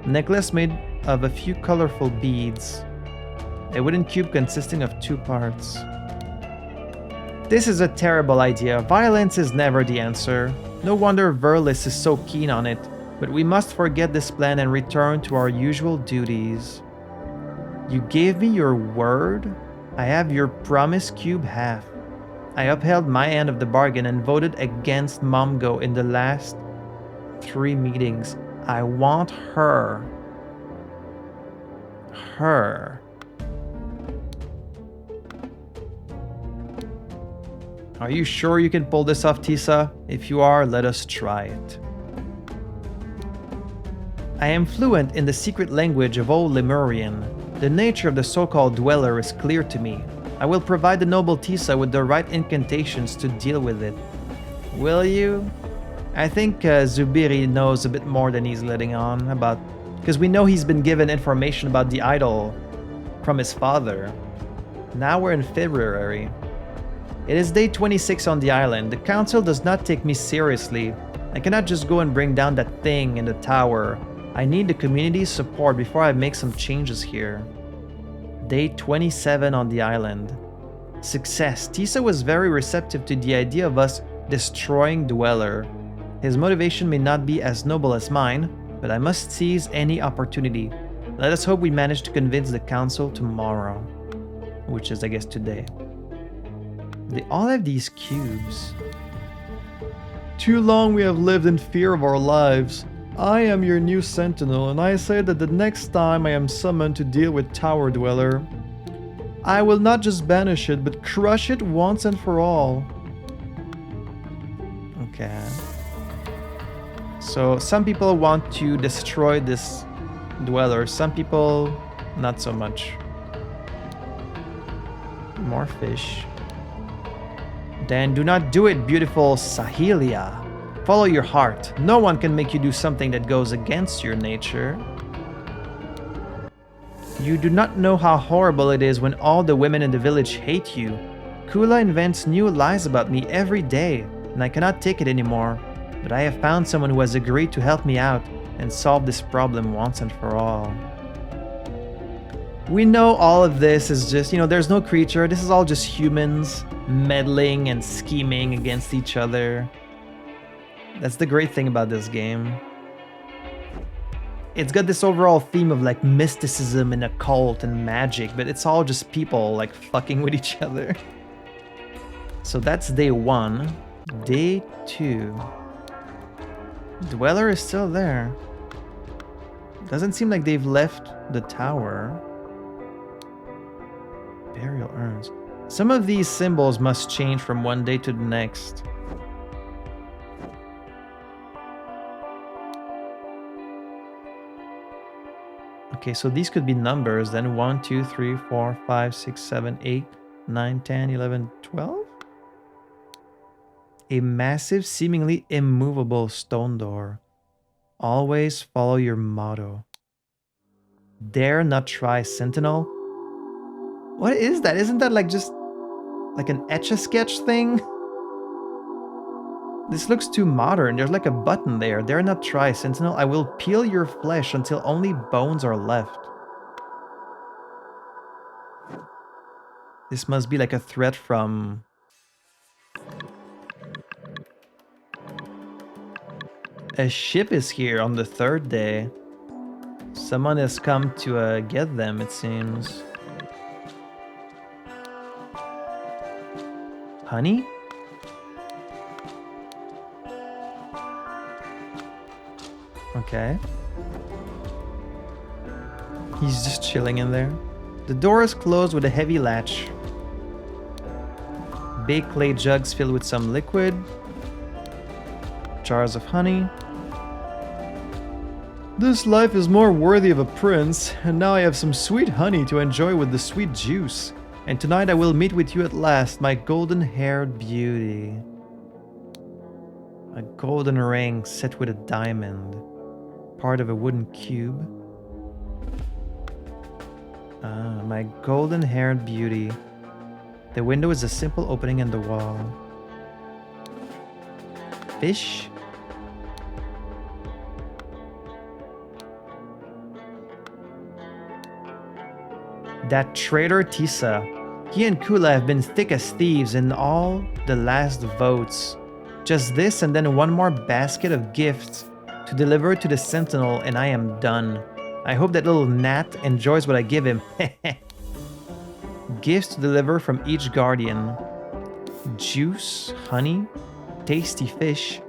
Necklace made of a few colorful beads. A wooden cube consisting of 2 parts. This is a terrible idea. Violence is never the answer. No wonder Verlis is so keen on it. But we must forget this plan and return to our usual duties. You gave me your word? I have your promised cube half. I upheld my end of the bargain and voted against Momgo in the last 3 meetings. I want her. Her. Are you sure you can pull this off, Tissa? If you are, let us try it. I am fluent in the secret language of old Lemurian. The nature of the so-called dweller is clear to me. I will provide the noble Tissa with the right incantations to deal with it. Will you? I think Zubiri knows a bit more than he's letting on about... Because we know he's been given information about the idol from his father. Now we're in February. It is day 26 on the island. The council does not take me seriously. I cannot just go and bring down that thing in the tower. I need the community's support before I make some changes here. Day 27 on the island. Success. Tissa was very receptive to the idea of us destroying Dweller. His motivation may not be as noble as mine, but I must seize any opportunity. Let us hope we manage to convince the council tomorrow. Which is, I guess, today. They all have these cubes. Too long we have lived in fear of our lives. I am your new sentinel, and I say that the next time I am summoned to deal with Tower Dweller, I will not just banish it, but crush it once and for all. Okay. So some people want to destroy this Dweller, some people not so much. More fish. Then do not do it, beautiful Sahelia. Follow your heart. No one can make you do something that goes against your nature. You do not know how horrible it is when all the women in the village hate you. Kula invents new lies about me every day, and I cannot take it anymore. But I have found someone who has agreed to help me out and solve this problem once and for all. We know all of this is just, there's no creature. This is all just humans meddling and scheming against each other. That's the great thing about this game. It's got this overall theme of like mysticism and occult and magic, but it's all just people like fucking with each other. So that's day 1. Day 2. Dweller is still there. Doesn't seem like they've left the tower. Burial urns. Some of these symbols must change from one day to the next. Okay, so these could be numbers then. 1, 2, 3, 4, 5, 6, 7, 8, 9, 10, 11, 12? A massive, seemingly immovable stone door. Always follow your motto. Dare not try, Sentinel. What is that? Isn't that like just like an Etch-a-Sketch thing? This looks too modern. There's like a button there. Dare not try, Sentinel. I will peel your flesh until only bones are left. This must be like a threat from... A ship is here on the 3rd day. Someone has come to get them, it seems. Honey? Okay. He's just chilling in there. The door is closed with a heavy latch. Big clay jugs filled with some liquid. Jars of honey. This life is more worthy of a prince, and now I have some sweet honey to enjoy with the sweet juice. And tonight I will meet with you at last, my golden-haired beauty. A golden ring set with a diamond. Part of a wooden cube. Ah, my golden-haired beauty. The window is a simple opening in the wall. Fish? That traitor Tissa. He and Kula have been thick as thieves in all the last votes. Just this and then one more basket of gifts to deliver to the Sentinel, and I am done. I hope that little gnat enjoys what I give him. Gifts to deliver from each guardian. Juice, honey, tasty fish,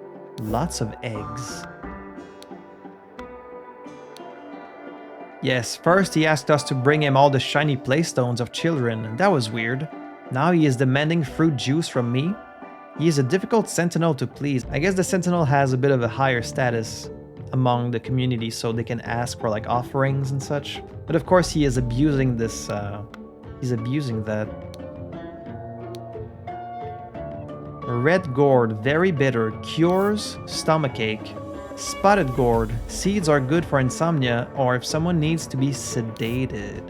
lots of eggs. Yes, first he asked us to bring him all the shiny playstones of children. That was weird. Now he is demanding fruit juice from me. He is a difficult sentinel to please. I guess the sentinel has a bit of a higher status among the community, so they can ask for like offerings and such. But of course he is abusing this, he's abusing that. Red gourd, very bitter, cures stomachache. Spotted gourd, seeds are good for insomnia or if someone needs to be sedated.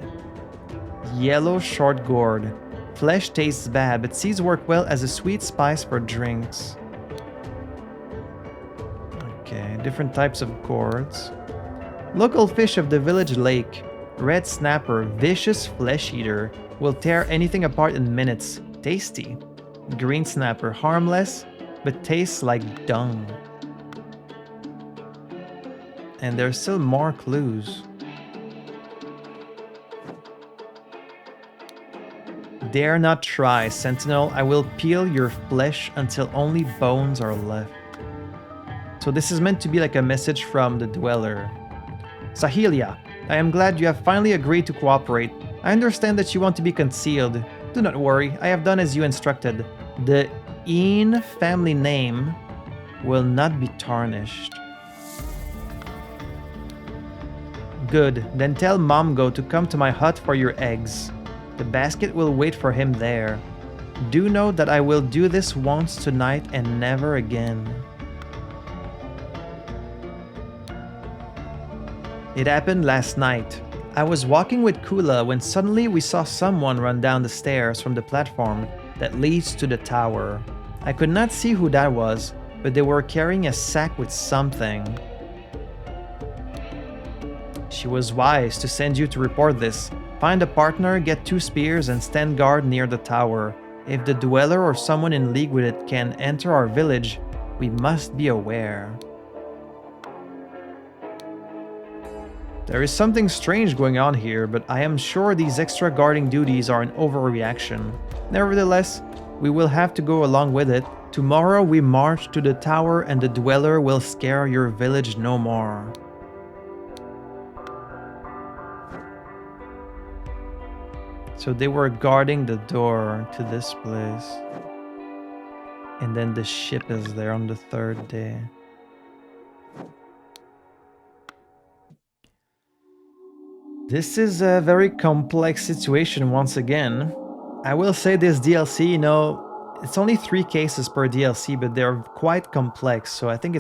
Yellow short gourd, flesh tastes bad, but seeds work well as a sweet spice for drinks. Okay, different types of gourds. Local fish of the village lake. Red snapper, vicious flesh eater, will tear anything apart in minutes. Tasty. Green snapper, harmless, but tastes like dung. And there's still more clues. Dare not try, Sentinel. I will peel your flesh until only bones are left. So this is meant to be like a message from the Dweller. Sahelia, I am glad you have finally agreed to cooperate. I understand that you want to be concealed. Do not worry, I have done as you instructed. The Een family name will not be tarnished. Good, then tell Momgo to come to my hut for your eggs. The basket will wait for him there. Do know that I will do this once tonight and never again. It happened last night. I was walking with Kula when suddenly we saw someone run down the stairs from the platform that leads to the tower. I could not see who that was, but they were carrying a sack with something. She was wise to send you to report this. Find a partner, get 2 spears, and stand guard near the tower. If the Dweller or someone in league with it can enter our village, we must be aware. There is something strange going on here, but I am sure these extra guarding duties are an overreaction. Nevertheless, we will have to go along with it. Tomorrow we march to the tower and the Dweller will scare your village no more. So they were guarding the door to this place. And then the ship is there on the 3rd day. This is a very complex situation once again. I will say this DLC, you know, it's only 3 cases per DLC, but they're quite complex, so I think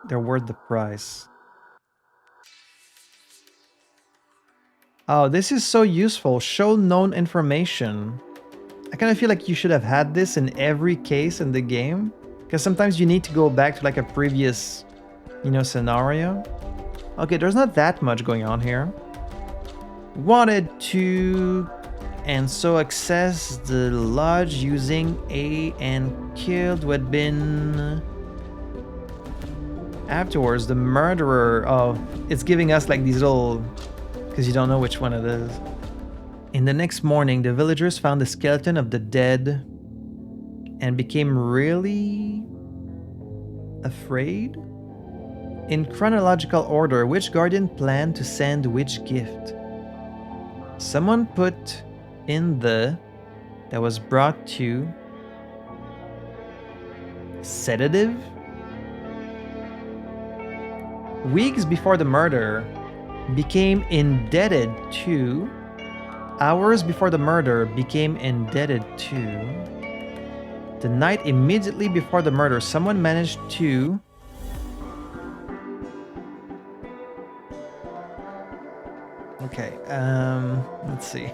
they're worth the price. Oh, this is so useful. Show known information. I kind of feel like you should have had this in every case in the game, because sometimes you need to go back to like a previous, you know, scenario. Okay, there's not that much going on here. Wanted to and so access the lodge using A and killed who had been afterwards the murderer. Oh, it's giving us like these little, because you don't know which one it is. In the next morning, the villagers found the skeleton of the dead and became really afraid. In chronological order, which guardian planned to send which gift? Someone put in the that was brought to sedative. Weeks before the murder, became indebted to. Hours before the murder, became indebted to. The night immediately before the murder, someone managed to. Okay, let's see.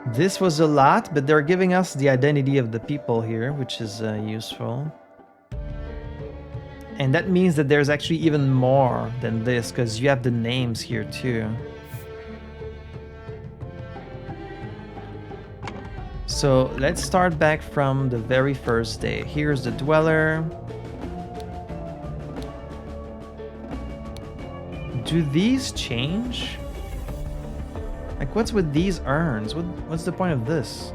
This was a lot, but they're giving us the identity of the people here, which is useful. And that means that there's actually even more than this, because you have the names here too. So let's start back from the very first day. Here's the Dweller. Do these change? Like, what's with these urns? What's the point of this?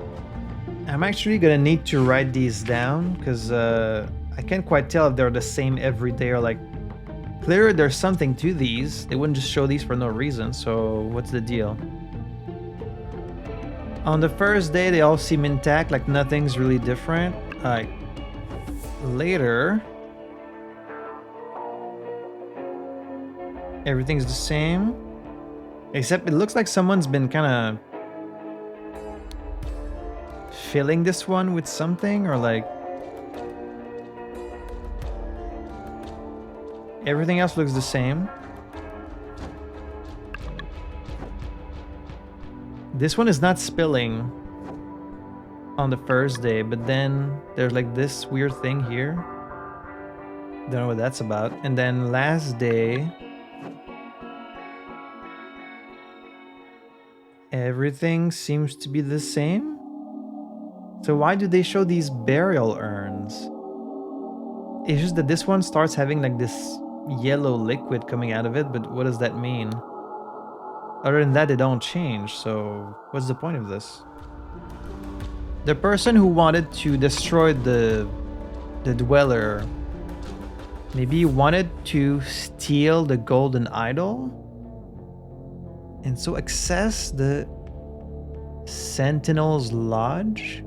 I'm actually gonna need to write these down because I can't quite tell if they're the same every day or like... Clearly there's something to these. They wouldn't just show these for no reason, so what's the deal? On the first day, they all seem intact, like nothing's really different. Like, later... Everything's the same. Except it looks like someone's been kind of... filling this one with something, or like... Everything else looks the same. This one is not spilling on the first day, but then there's like this weird thing here. Don't know what that's about. And then last day, everything seems to be the same. So why do they show these burial urns? It's just that this one starts having like this yellow liquid coming out of it, but what does that mean? Other than that, they don't change, so what's the point of this? The person who wanted to destroy the dweller, maybe wanted to steal the golden idol? And so access the Sentinel's Lodge?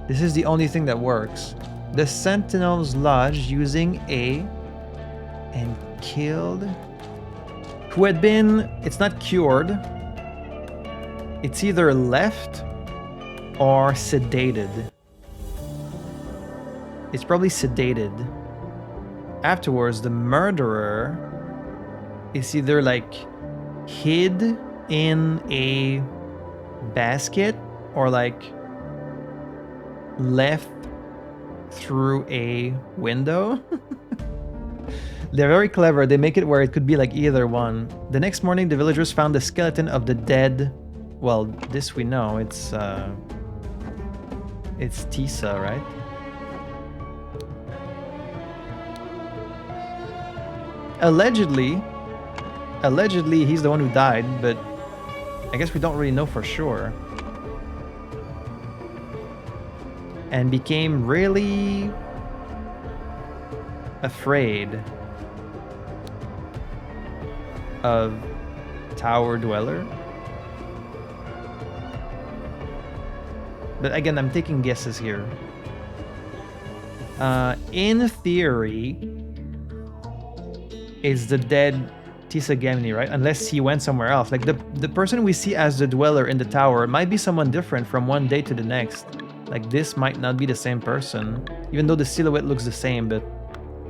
This is the only thing that works. The Sentinel's Lodge using A and killed, who had been, it's not cured, it's either left or sedated. It's probably sedated. Afterwards, the murderer is either like hid in a basket or like left through a window. They're very clever. They make it where it could be like either one. The next morning, the villagers found the skeleton of the dead. Well, this we know. It's Tissa, right? Allegedly, he's the one who died, but I guess we don't really know for sure. And became really afraid of Tower Dweller. But again, I'm taking guesses here. In theory, it's the dead Tissa Gemini, right? Unless he went somewhere else. Like the person we see as the dweller in the tower might be someone different from one day to the next. Like this might not be the same person, even though the silhouette looks the same, but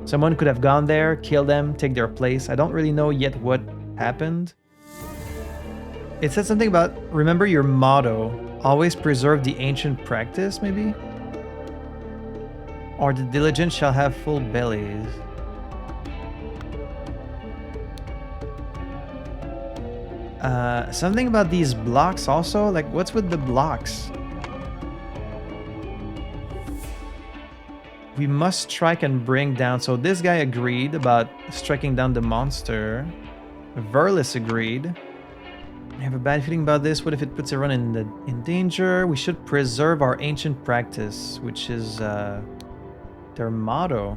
someone could have gone there, killed them, take their place. I don't really know yet what happened. It said something about, remember your motto, always preserve the ancient practice, maybe? Or the diligent shall have full bellies. Something about these blocks also, like what's with the blocks? We must strike and bring down. So this guy agreed about striking down the monster. Verlis agreed. I have a bad feeling about this. What if it puts everyone in danger? We should preserve our ancient practice, which is their motto.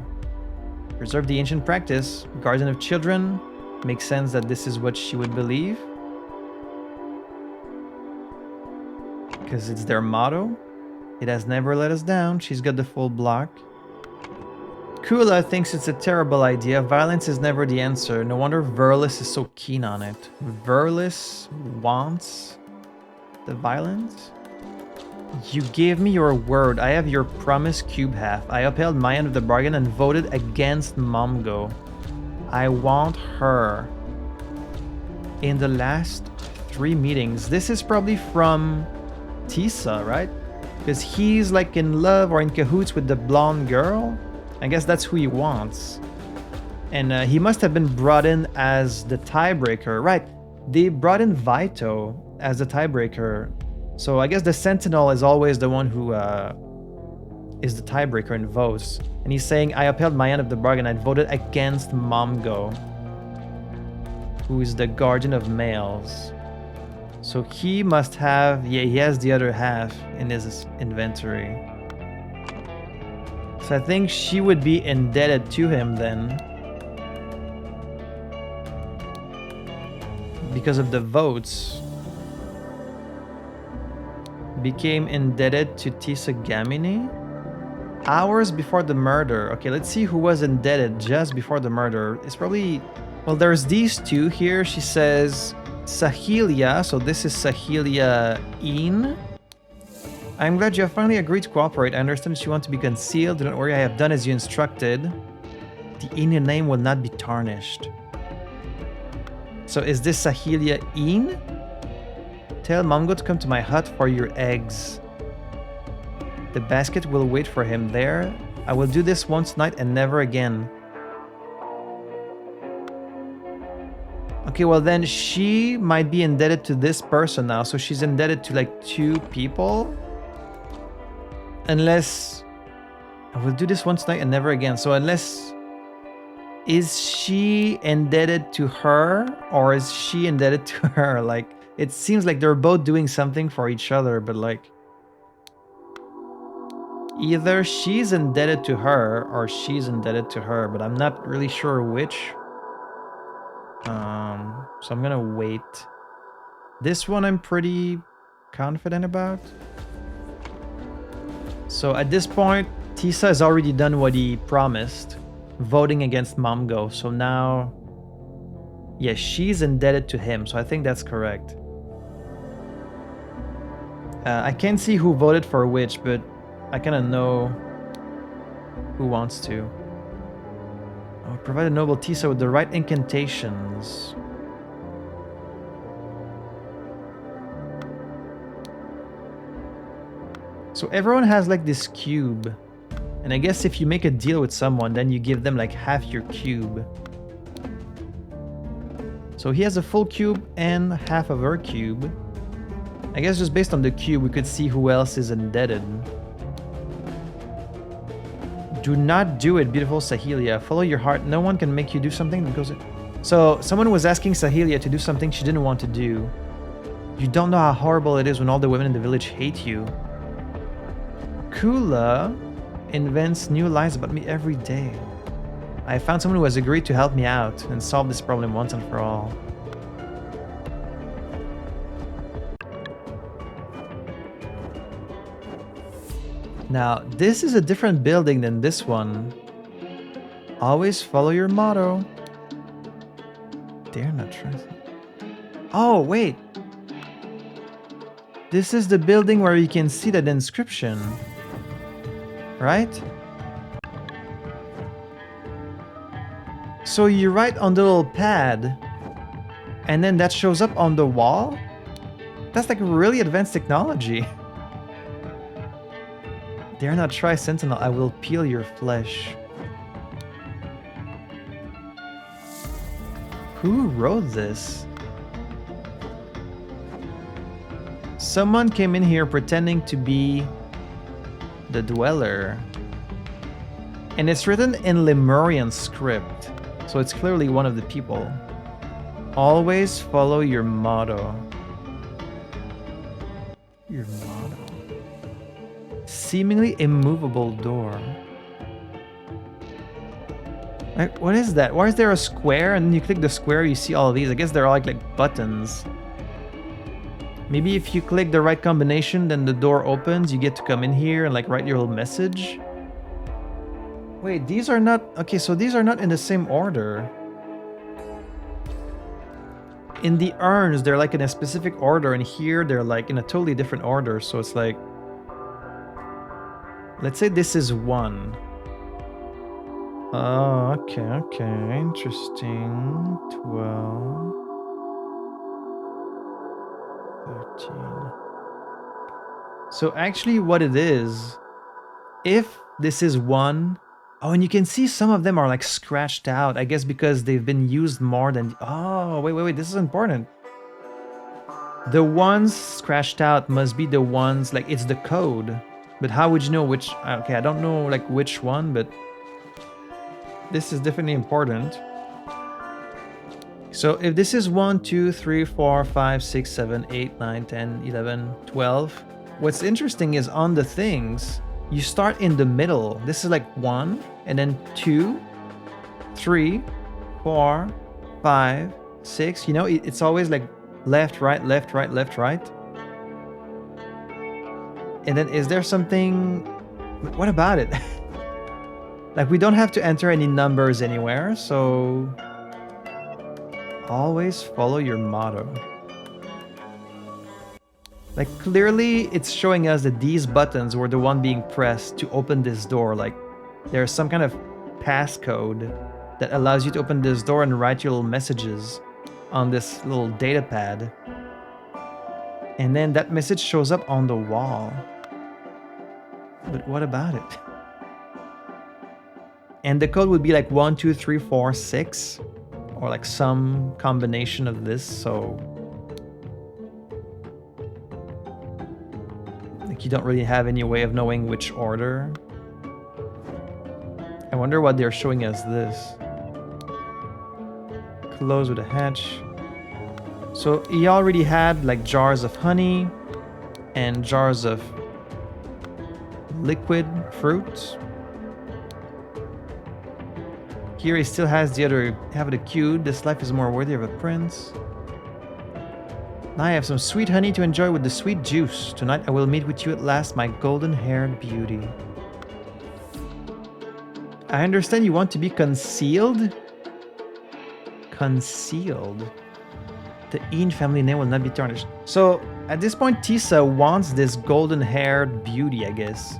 Preserve the ancient practice. Guardian of children. Makes sense that this is what she would believe. Because it's their motto. It has never let us down. She's got the full block. Kula thinks it's a terrible idea. Violence is never the answer. No wonder Verlis is so keen on it. Verlis wants the violence? You gave me your word. I have your promise cube half. I upheld my end of the bargain and voted against Momgo. I want her. In the last 3 meetings. This is probably from Tissa, right? Because he's like in love or in cahoots with the blonde girl. I guess that's who he wants. And he must have been brought in as the tiebreaker. Right, they brought in Vito as the tiebreaker. So I guess the Sentinel is always the one who is the tiebreaker in votes. And he's saying, I upheld my end of the bargain. I voted against Momgo. who is the guardian of males. So he must have, yeah, he has the other half in his inventory. So I think she would be indebted to him then. Because of the votes. Became indebted to Tissa Gamini? Hours before the murder. Okay, let's see who was indebted just before the murder. It's probably... Well, there's these two here. She says Sahilia. So this is Sahilia Een. I'm glad you have finally agreed to cooperate. I understand that you want to be concealed. Do not worry, I have done as you instructed. The Indian name will not be tarnished. So is this Sahilia Een? Tell Mongo to come to my hut for your eggs. The basket will wait for him there. I will do this once tonight and never again. Okay, well then she might be indebted to this person now. So she's indebted to like 2 people. Unless... I will do this once tonight and never again. So unless... Is she indebted to her? Or is she indebted to her? Like, it seems like they're both doing something for each other. But like... Either she's indebted to her or she's indebted to her, but I'm not really sure which. So I'm gonna wait. This one I'm pretty confident about. So at this point, Tissa has already done what he promised, voting against Momgo. So now, yeah, she's indebted to him. So I think that's correct. I can't see who voted for which, but I kind of know who wants to. Oh, provide a noble Tissa with the right incantations. So everyone has like this cube. And I guess if you make a deal with someone, then you give them like half your cube. So he has a full cube and half of her cube. I guess just based on the cube, we could see who else is indebted. Do not do it, beautiful Sahilia. Follow your heart. No one can make you do something that goes... So, someone was asking Sahilia to do something she didn't want to do. You don't know how horrible it is when all the women in the village hate you. Kula invents new lies about me every day. I found someone who has agreed to help me out and solve this problem once and for all. Now, this is a different building than this one. Always follow your motto. Dare not trust. Oh, wait. This is the building where you can see that inscription. Right? So you write on the little pad, and then that shows up on the wall? That's like really advanced technology. Dare not try, Sentinel. I will peel your flesh. Who wrote this? Someone came in here pretending to be the dweller. And it's written in Lemurian script. So it's clearly one of the people. Always follow your motto. Your motto. Seemingly immovable door. Like, what is that? Why is there a square and then you click the square, you see all of these? I guess they're all like buttons. Maybe if you click the right combination, then the door opens, you get to come in here and like write your little message. Wait, these are not... Okay, so these are not in the same order. In the urns, they're like in a specific order, and here they're like in a totally different order. So it's like... Let's say this is 1. Oh, okay. Interesting. 12. 13. So actually what it is, if this is 1... Oh, and you can see some of them are like scratched out. I guess because they've been used more than... Oh, wait. This is important. The ones scratched out must be the ones... Like, it's the code. But how would you know which... Okay, I don't know like which one, but... This is definitely important. So if this is 1, 2, 3, 4, 5, 6, 7, 8, 9, 10, 11, 12, what's interesting is on the things, you start in the middle. This is like 1, and then 2, 3, 4, 5, 6. You know, it's always like left, right, left, right, left, right. And then is there something... What about it? Like, we don't have to enter any numbers anywhere, so... Always follow your motto. Like, clearly it's showing us that these buttons were the one being pressed to open this door. Like, there's some kind of passcode that allows you to open this door and write your little messages on this little data pad. And then that message shows up on the wall. But what about it? And the code would be like 1, 2, 3, 4, 6. Or like some combination of this, so... Like, you don't really have any way of knowing which order. I wonder what they're showing us this. Close with a hatch. So he already had like jars of honey and jars of liquid fruit. Here he still has the other half of the cube. This life is more worthy of a prince. Now I have some sweet honey to enjoy with the sweet juice. Tonight I will meet with you at last, my golden-haired beauty. I understand you want to be concealed? Concealed? The Ian family name will not be tarnished. So, at this point, Tissa wants this golden-haired beauty, I guess.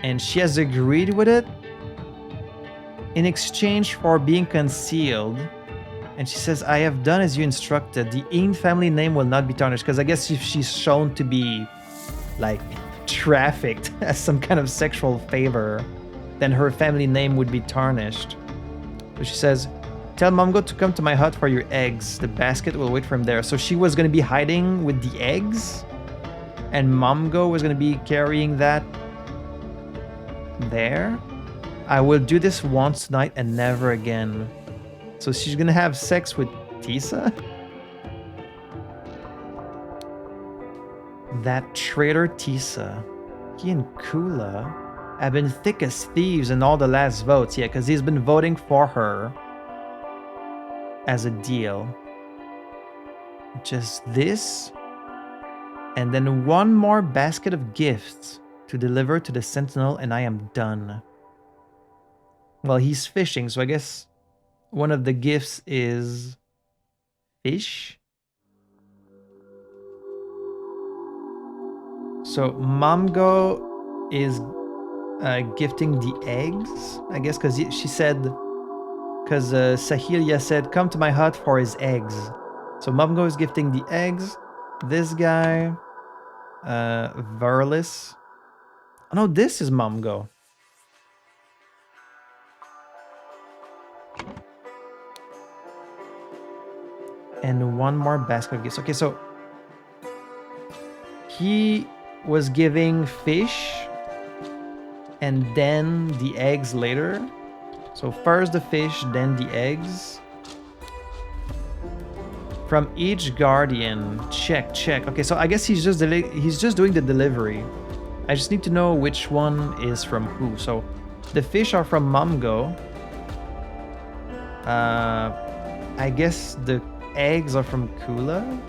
And she has agreed with it in exchange for being concealed. And she says, I have done as you instructed. The Ian family name will not be tarnished. Because I guess if she's shown to be, like, trafficked as some kind of sexual favor, then her family name would be tarnished. So she says, tell Momgo to come to my hut for your eggs. The basket will wait for him there. So she was going to be hiding with the eggs? And Momgo was going to be carrying that there? I will do this once tonight and never again. So she's gonna have sex with Tissa? That traitor Tissa. He and Kula have been thick as thieves in all the last votes. Yeah, because he's been voting for her as a deal. Just this. And then one more basket of gifts to deliver to the Sentinel, and I am done. Well, he's fishing, so I guess one of the gifts is fish. So Momgo is gifting the eggs, I guess, because she said, because Sahilia said, come to my hut for his eggs. So Momgo is gifting the eggs. This guy, Verlis. Oh no, this is Momgo. And one more basket of gifts. Okay, so he was giving fish and then the eggs later. So first the fish, then the eggs. From each guardian, check. Okay, so I guess he's just doing the delivery. I just need to know which one is from who. So the fish are from Momgo. I guess the eggs are from Kula.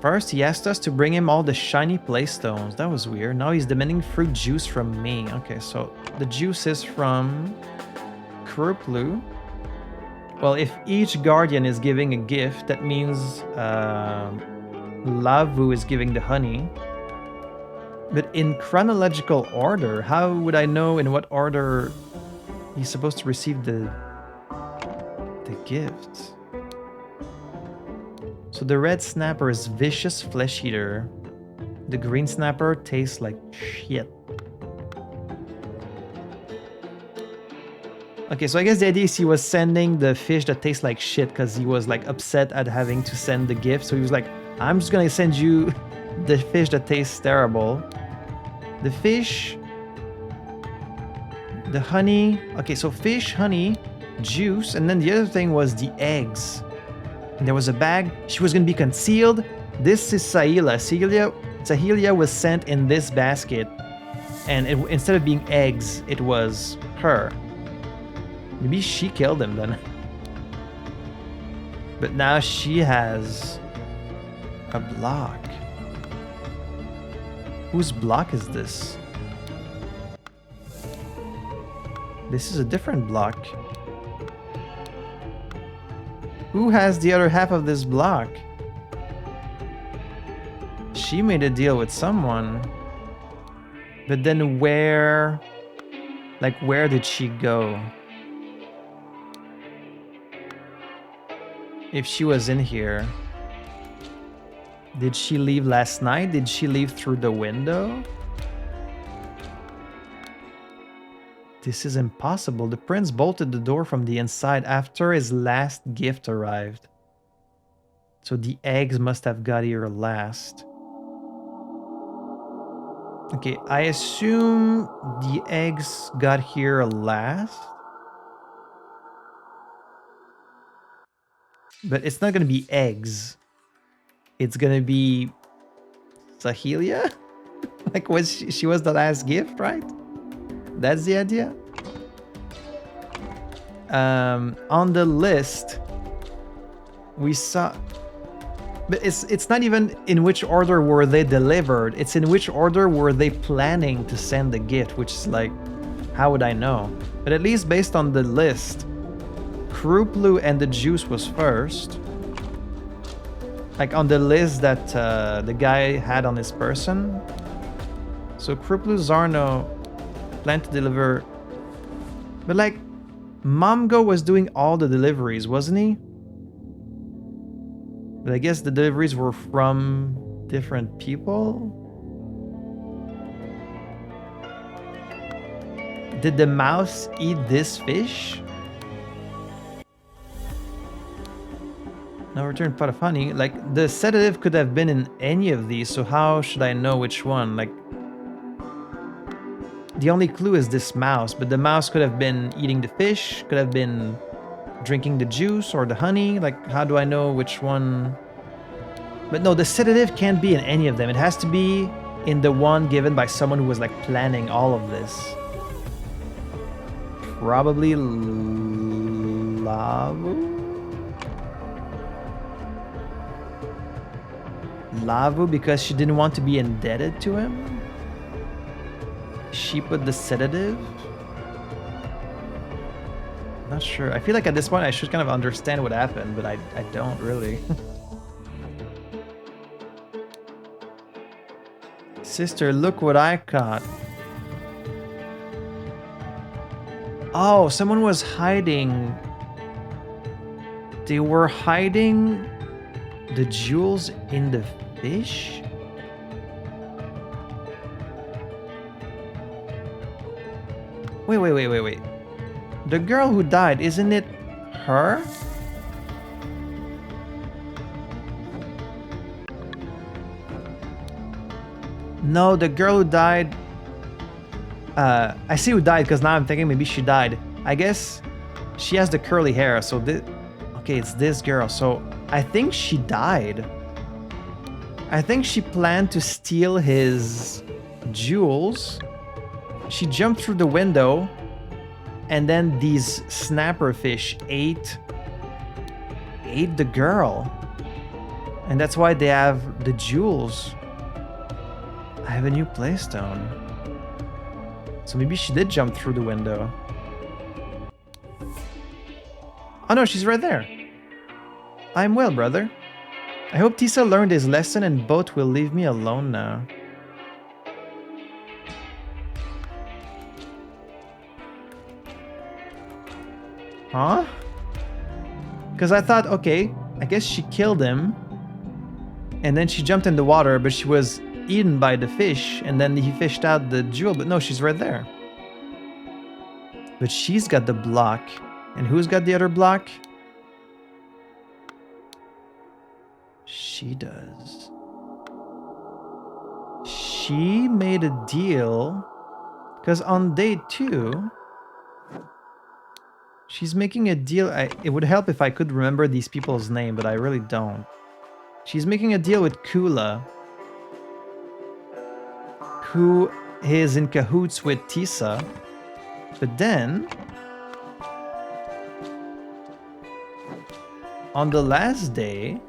First, he asked us to bring him all the shiny playstones. That was weird. Now he's demanding fruit juice from me. Okay, so the juice is from Kuruplu. Well, if each guardian is giving a gift, that means Lavu is giving the honey. But in chronological order, how would I know in what order he's supposed to receive the gifts? So the red snapper is vicious flesh eater. The green snapper tastes like shit. Okay, so I guess the idea is he was sending the fish that tastes like shit because he was like upset at having to send the gift. So he was like, I'm just gonna send you the fish that tastes terrible. The fish, the honey. Okay, so fish, honey, juice, and then the other thing was the eggs. And there was a bag. She was going to be concealed. This is Sahila. Sahilia was sent in this basket, and instead of being eggs, it was her. Maybe she killed him then. But now she has a block. Whose block is this? This is a different block. Who has the other half of this block? She made a deal with someone. But then where... Like, where did she go? If she was in here... Did she leave last night? Did she leave through the window? This is impossible. The prince bolted the door from the inside after his last gift arrived. So the eggs must have got here last. Okay, I assume the eggs got here last. But it's not gonna be eggs. It's gonna be Sahilia? Like, she was the last gift, right? That's the idea. On the list, we saw, but it's not even in which order were they delivered. It's in which order were they planning to send the gift, which is like, how would I know? But at least based on the list, Kruplu and the juice was first. Like on the list that the guy had on his person. So Kruplu Zarno planned to deliver. But like, Momgo was doing all the deliveries, wasn't he? But I guess the deliveries were from different people. Did the mouse eat this fish? Now return pot of honey. Like, the sedative could have been in any of these, so how should I know which one? Like, the only clue is this mouse, but the mouse could have been eating the fish, could have been drinking the juice or the honey. Like, how do I know which one? But no, the sedative can't be in any of them. It has to be in the one given by someone who was like planning all of this. Probably Lavu? Lavu, because she didn't want to be indebted to him? She put the sedative? Not sure. I feel like at this point I should kind of understand what happened, but I don't really. Sister, look what I caught. Oh, someone was hiding. They were hiding the jewels in the fish? Wait. The girl who died, isn't it her? No, the girl who died... I see who died because now I'm thinking maybe she died. I guess she has the curly hair, so this... Okay, it's this girl, so I think she died. I think she planned to steal his jewels. She jumped through the window, and then these snapper fish ate the girl. And that's why they have the jewels. I have a new playstone. So maybe she did jump through the window. Oh no, she's right there. I'm well, brother. I hope Tissa learned his lesson and both will leave me alone now. Huh? Because I thought, okay, I guess she killed him. And then she jumped in the water, but she was eaten by the fish. And then he fished out the jewel. But no, she's right there. But she's got the block. And who's got the other block? She does. She made a deal. Because on day 2... She's making a deal. It would help if I could remember these people's name, but I really don't. She's making a deal with Kula, who is in cahoots with Tissa. But then, on the last day,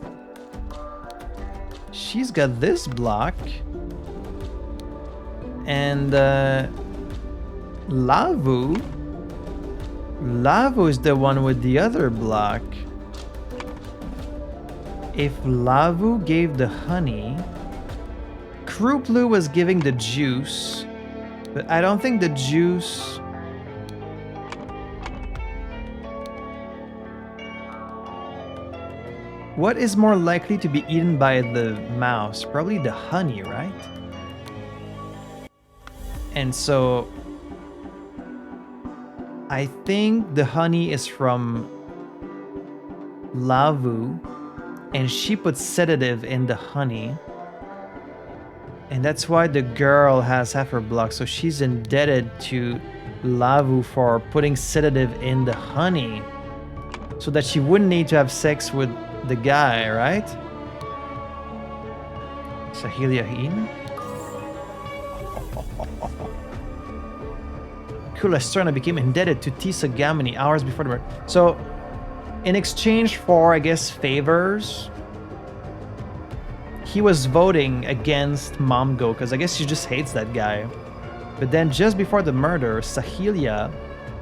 she's got this block. And Lavu is the one with the other block. If Lavu gave the honey, Kruplu was giving the juice, but I don't think the juice... What is more likely to be eaten by the mouse? Probably the honey, right? And so I think the honey is from Lavu, and she put sedative in the honey. And that's why the girl has half her block. So she's indebted to Lavu for putting sedative in the honey so that she wouldn't need to have sex with the guy, right? Sahilia Hin? Kulasterna became indebted to Tissa Gamini hours before the murder. So, in exchange for, I guess, favors, he was voting against Momgo because I guess she just hates that guy. But then just before the murder, Sahilia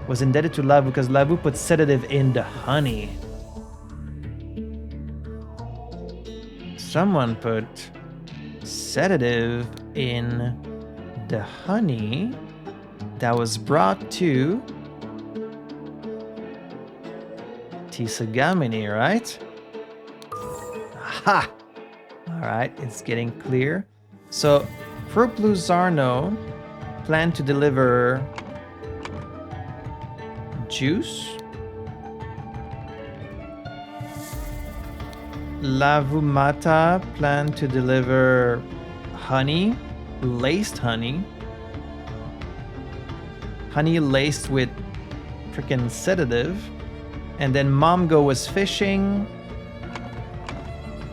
was indebted to Lavu because Lavu put sedative in the honey. Someone put sedative in the honey that was brought to Tissa Gamini, right? Aha! Alright, it's getting clear. So, Fruplu Zarno planned to deliver juice. Lavumata planned to deliver honey, laced honey. Honey laced with freaking sedative. And then Momgo was fishing.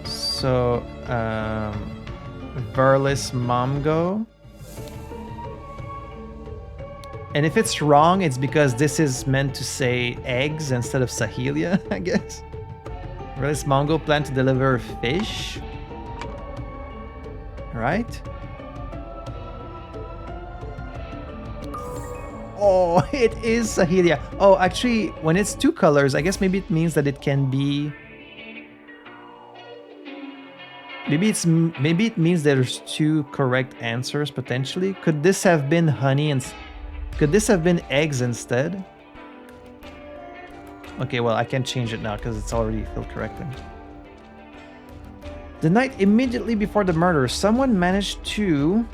So, Verlis Momgo. And if it's wrong, it's because this is meant to say eggs instead of Sahilia, I guess. Verlis Momgo planned to deliver fish. Right? Oh, it is Sahilia. Oh, actually, when it's two colors, I guess maybe it means that it can be... Maybe it means there's two correct answers, potentially. Could this have been honey and... Could this have been eggs instead? Okay, well, I can't change it now because it's already filled correctly. The night immediately before the murder, someone managed to...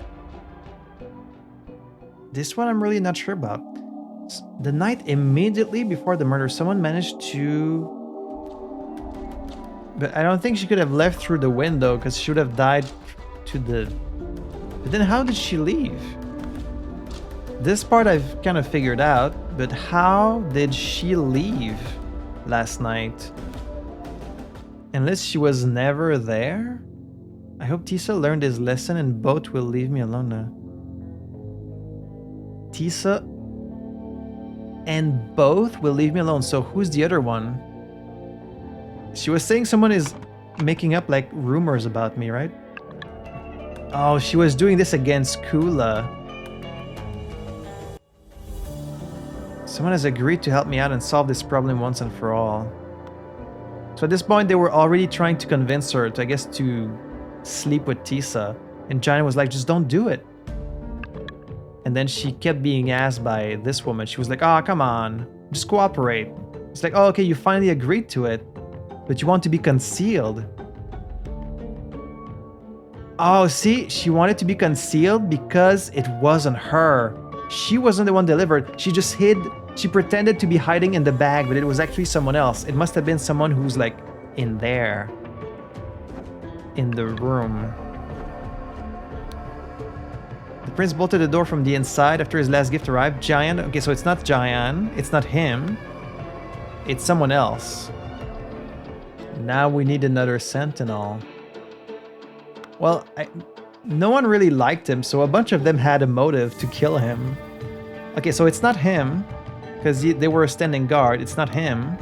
This one I'm really not sure about. The night immediately before the murder, someone managed to... But I don't think she could have left through the window because she would have died to the... But then how did she leave? This part I've kind of figured out, but how did she leave last night? Unless she was never there? I hope Tissa learned his lesson and both will leave me alone now. Tissa and both will leave me alone. So who's the other one? She was saying someone is making up like rumors about me, right? Oh, she was doing this against Kula. Someone has agreed to help me out and solve this problem once and for all. So at this point, they were already trying to convince her to, I guess, to sleep with Tissa. And Jayan was like, just don't do it. And then she kept being asked by this woman. She was like, oh, come on, just cooperate. It's like, oh, okay, you finally agreed to it, but you want to be concealed. Oh, see, she wanted to be concealed because it wasn't her. She wasn't the one delivered. She just hid. She pretended to be hiding in the bag, but it was actually someone else. It must have been someone who's like in there, in the room. The prince bolted the door from the inside after his last gift arrived. Jayan. Okay, so it's not Jayan. It's not him. It's someone else. Now we need another sentinel. Well, no one really liked him, so a bunch of them had a motive to kill him. Okay, so it's not him, because they were standing guard. It's not him.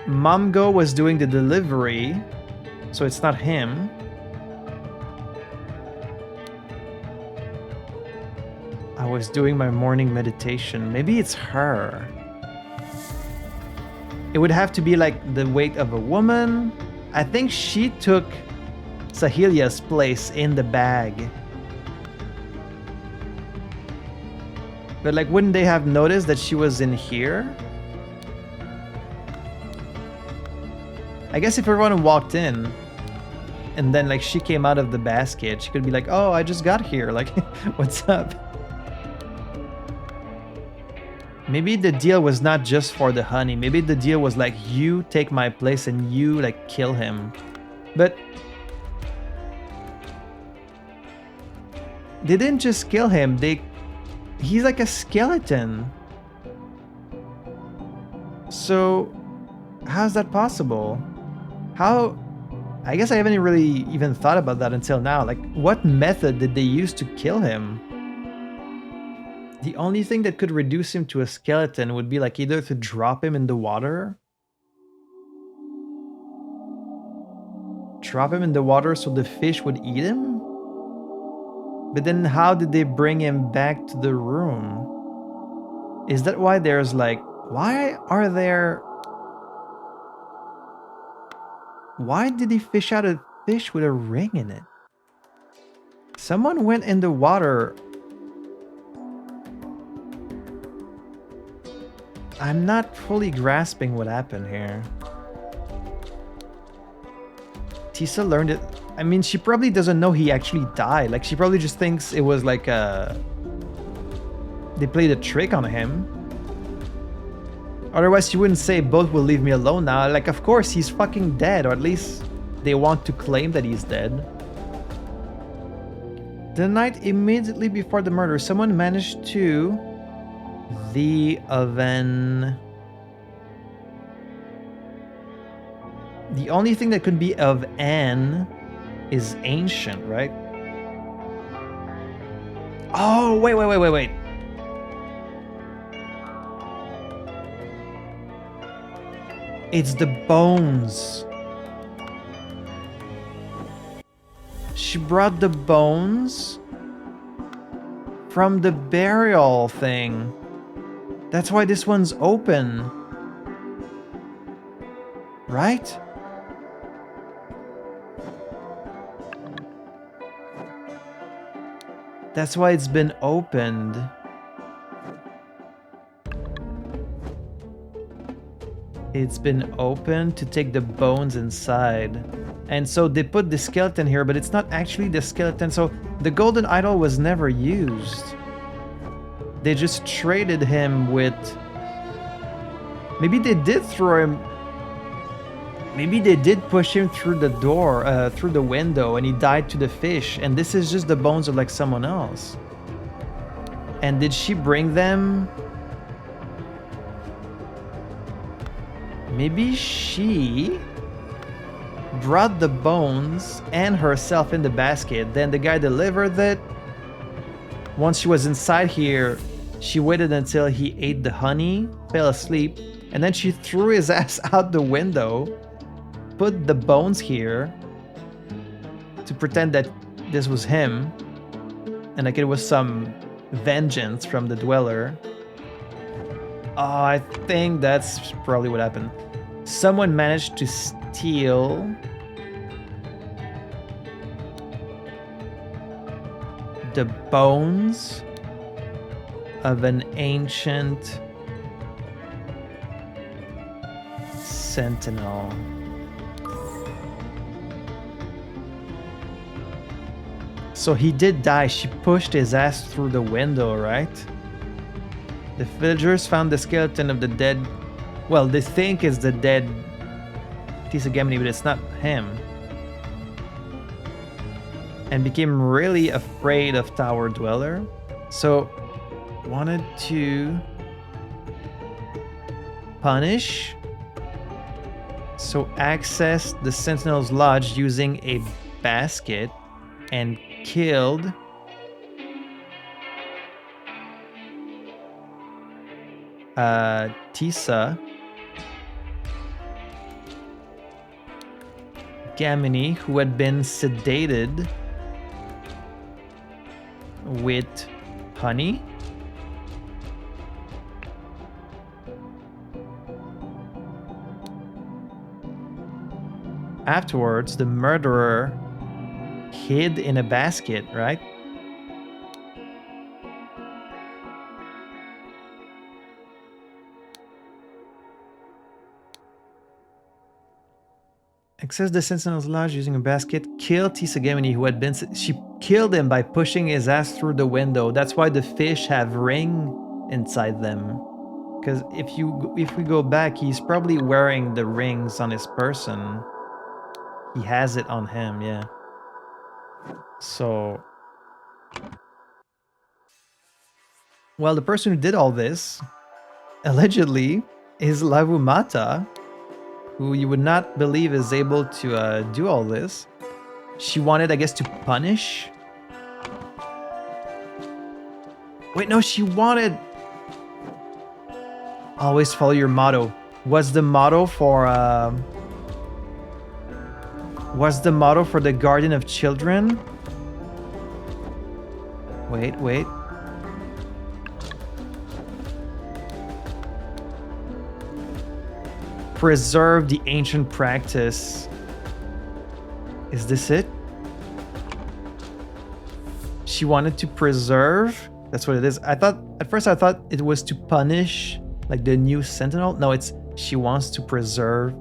Mamgo was doing the delivery, so it's not him. I was doing my morning meditation. Maybe it's her. It would have to be like the weight of a woman. I think she took Sahilia's place in the bag. But like, wouldn't they have noticed that she was in here? I guess if everyone walked in and then like she came out of the basket, she could be like, oh, I just got here. Like, what's up? Maybe the deal was not just for the honey. Maybe the deal was like, you take my place and you like kill him. But they didn't just kill him. He's like a skeleton. So how's that possible? How? I guess I haven't really even thought about that until now. Like, what method did they use to kill him? The only thing that could reduce him to a skeleton would be like either to drop him in the water. Drop him in the water so the fish would eat him? But then how did they bring him back to the room? Is that why there's like... Why did he fish out a fish with a ring in it? Someone went in the water... I'm not fully grasping what happened here. Tissa learned it. I mean, she probably doesn't know he actually died. Like, she probably just thinks it was like they played a trick on him. Otherwise, she wouldn't say, both will leave me alone now. Like, of course, he's fucking dead. Or at least they want to claim that he's dead. The night immediately before the murder, someone managed to... The oven. The only thing that could be of N is ancient, right? Oh, wait. It's the bones. She brought the bones from the burial thing. That's why this one's open. Right? That's why it's been opened. It's been opened to take the bones inside. And so they put the skeleton here, but it's not actually the skeleton. So the golden idol was never used. They just traded him with... Maybe they did throw him... Maybe they did push him through the door, through the window, and he died to the fish. And this is just the bones of like someone else. And did she bring them? Maybe she brought the bones and herself in the basket. Then the guy delivered it. Once she was inside here, she waited until he ate the honey, fell asleep, and then she threw his ass out the window, put the bones here to pretend that this was him, and like it was some vengeance from the dweller. Oh, I think that's probably what happened. Someone managed to steal the bones of an ancient sentinel. So he did die. She pushed his ass through the window, right? The villagers found the skeleton of the dead... Well, they think it's the dead Tissa Gemini, but it's not him. And became really afraid of Tower Dweller. So, wanted to punish. So access the Sentinel's Lodge using a basket and killed Tissa, Gamini, who had been sedated with honey. Afterwards, the murderer hid in a basket, right? Access the Sentinel's Lodge using a basket. Kill Tissa Gemini, who had been... She killed him by pushing his ass through the window. That's why the fish have ring inside them. Because if we go back, he's probably wearing the rings on his person. He has it on him, yeah. So... Well, the person who did all this, allegedly, is Lavumata, who you would not believe is able to do all this. She wanted, I guess, to punish. Wait, no, she wanted... Always follow your motto. Was the motto for the Guardian of Children? Wait. Preserve the ancient practice. Is this it? She wanted to preserve? That's what it is. At first I thought it was to punish, like the new Sentinel. No, it's she wants to preserve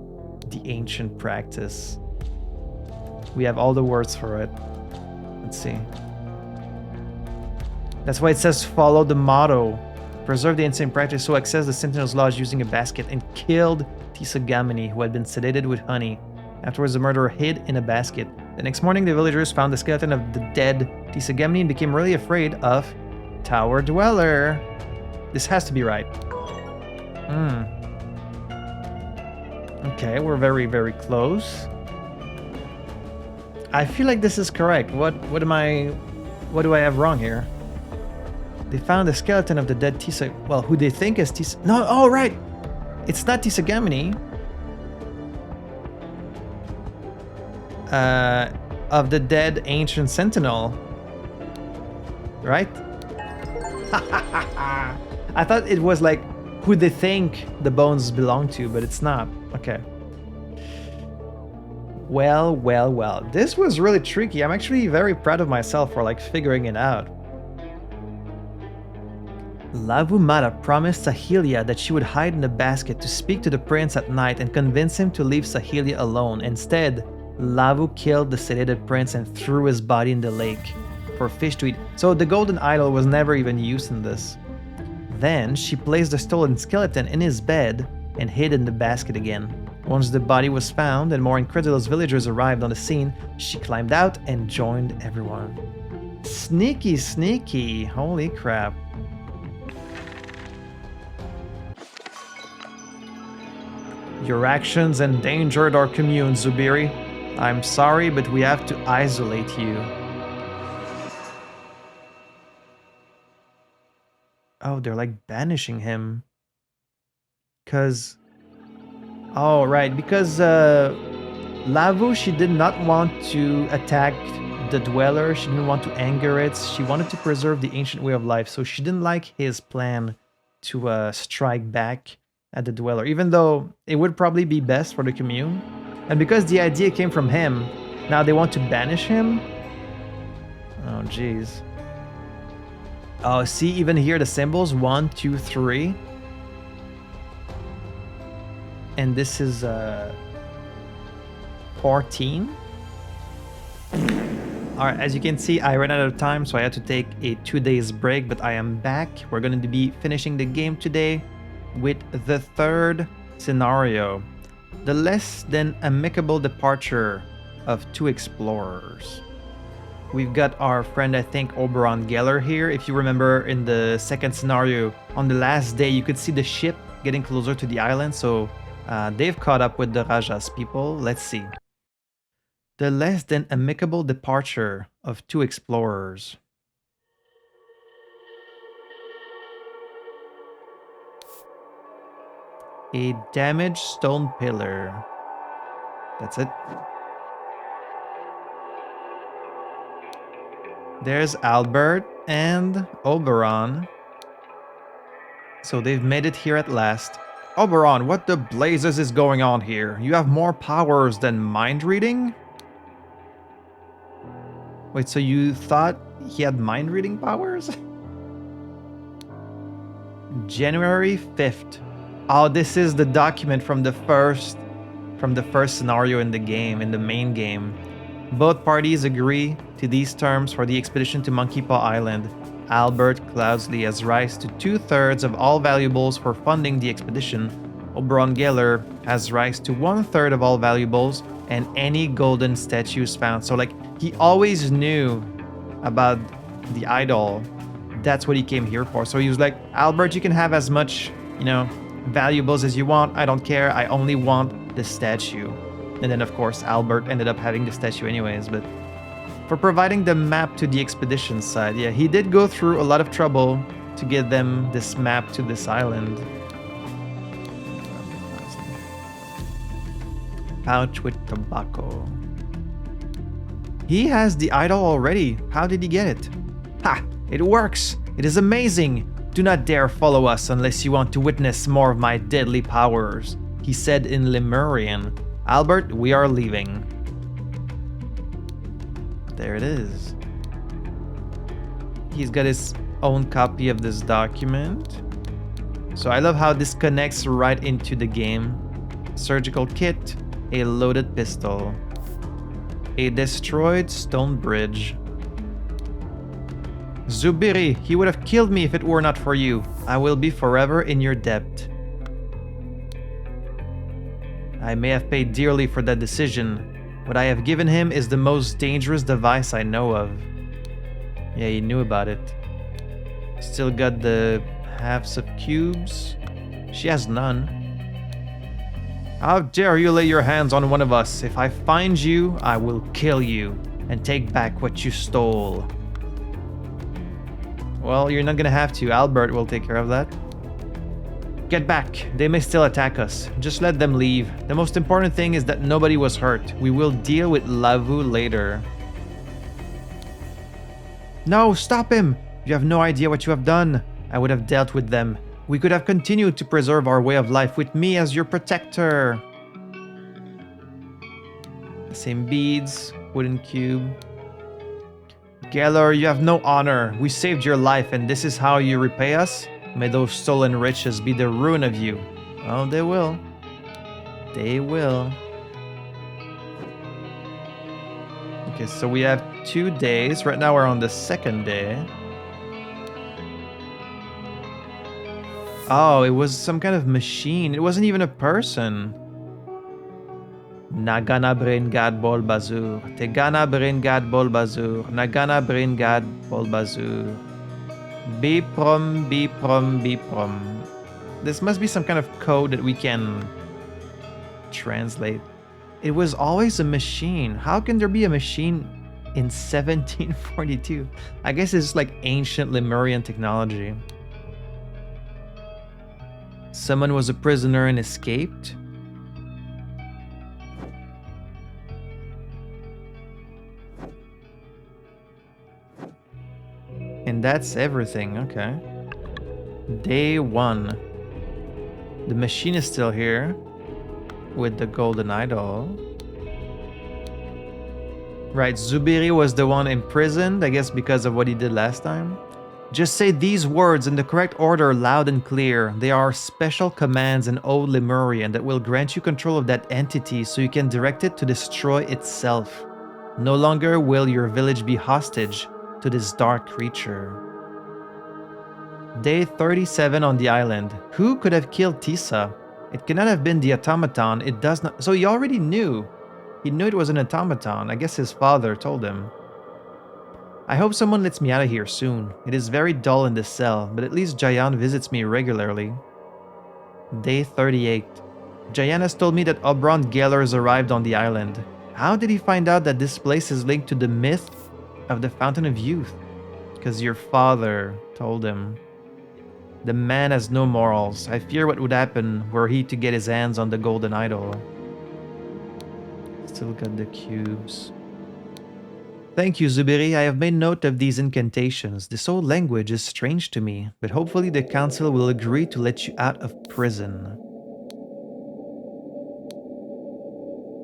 the ancient practice. We have all the words for it. Let's see. That's why it says follow the motto. Preserve the ancient practice, so access the Sentinel's Lodge using a basket and killed Tissa Gamini, who had been sedated with honey. Afterwards, the murderer hid in a basket. The next morning, the villagers found the skeleton of the dead Tissa Gamini and became really afraid of Tower Dweller. This has to be right. Okay, we're very, very close. I feel like this is correct. What do I have wrong here? They found the skeleton of the dead Tissa... Well, who they think is Tissa... No, oh, right! It's not Tissa Gamini. Of the dead ancient sentinel. Right? I thought it was like who they think the bones belong to, but it's not. Okay. Well. This was really tricky. I'm actually very proud of myself for like figuring it out. Lavumata promised Sahilia that she would hide in the basket to speak to the prince at night and convince him to leave Sahilia alone. Instead, Lavu killed the sedated prince and threw his body in the lake for fish to eat. So the golden idol was never even used in this. Then she placed the stolen skeleton in his bed and hid in the basket again. Once the body was found and more incredulous villagers arrived on the scene, she climbed out and joined everyone. Sneaky. Holy crap. Your actions endangered our commune, Zubiri. I'm sorry, but we have to isolate you. Oh, they're like banishing him. Oh, right, because Lavu, she did not want to attack the Dweller. She didn't want to anger it. She wanted to preserve the ancient way of life, so she didn't like his plan to strike back at the Dweller, even though it would probably be best for the commune. And because the idea came from him, now they want to banish him? Oh, jeez. Oh, see, even here the symbols, 1, 2, 3. And this is 14. Alright, as you can see, I ran out of time, so I had to take a 2 days break, but I am back. We're going to be finishing the game today with the third scenario. The less than amicable departure of 2 explorers. We've got our friend, I think, Oberon Geller here. If you remember in the second scenario, on the last day, you could see the ship getting closer to the island, so they've caught up with the Raja's people. Let's see. The less than amicable departure of 2 explorers. A damaged stone pillar. That's it. There's Albert and Oberon. So they've made it here at last. Oberon, what the blazes is going on here? You have more powers than mind reading? Wait, so you thought he had mind reading powers? January 5th. Oh, this is the document from the first scenario in the game, in the main game. Both parties agree to these terms for the expedition to Monkey Paw Island. Albert Cloudsley has raised to 2/3 of all valuables for funding the expedition. Oberon Geller has raised to 1/3 of all valuables and any golden statues found. So like, he always knew about the idol. That's what he came here for. So he was like, Albert, you can have as much, valuables as you want. I don't care. I only want the statue. And then of course Albert ended up having the statue anyways, but for providing the map to the expedition side, yeah, he did go through a lot of trouble to get them this map to this island. Pouch with tobacco. He has the idol already. How did he get it? Ha! It works! It is amazing! Do not dare follow us unless you want to witness more of my deadly powers, he said in Lemurian. Albert, we are leaving. There it is. He's got his own copy of this document. So I love how this connects right into the game. Surgical kit, a loaded pistol, a destroyed stone bridge. Zubiri, he would have killed me if it were not for you. I will be forever in your debt. I may have paid dearly for that decision. What I have given him is the most dangerous device I know of. Yeah, he knew about it. Still got the halves of cubes. She has none. How dare you lay your hands on one of us? If I find you, I will kill you and take back what you stole. Well, you're not gonna have to. Albert will take care of that. Get back. They may still attack us. Just let them leave. The most important thing is that nobody was hurt. We will deal with Lavu later. No, stop him! You have no idea what you have done. I would have dealt with them. We could have continued to preserve our way of life with me as your protector. Same beads, wooden cube. Geller, you have no honor. We saved your life and this is how you repay us? May those stolen riches be the ruin of you. Oh, they will. They will. Okay, so we have 2 days. Right now we're on the 2nd day. Oh, it was some kind of machine. It wasn't even a person. Nagana Bringad Bol Bazur. Tegana Bringad Bol Bazur. Nagana Bringad Bol Bazur. Biprom, Biprom, Biprom. This must be some kind of code that we can translate. It was always a machine. How can there be a machine in 1742? I guess it's like ancient Lemurian technology. Someone was a prisoner and escaped. And that's everything, okay. Day 1. The machine is still here with the golden idol. Right, Zubiri was the one imprisoned, I guess because of what he did last time. Just say these words in the correct order loud and clear. They are special commands in Old Lemurian that will grant you control of that entity so you can direct it to destroy itself. No longer will your village be hostage to this dark creature. Day 37 on the island. Who could have killed Tissa? It cannot have been the automaton. It does not. So he already knew. He knew it was an automaton. I guess his father told him. I hope someone lets me out of here soon. It is very dull in this cell, but at least Jayan visits me regularly. Day 38. Jayan has told me that Oberon Gellers arrived on the island. How did he find out that this place is linked to the myth of the Fountain of Youth? Because your father told him. The man has no morals. I fear what would happen were he to get his hands on the golden idol. Still got the cubes. Thank you, Zubiri. I have made note of these incantations. This old language is strange to me, but hopefully the council will agree to let you out of prison.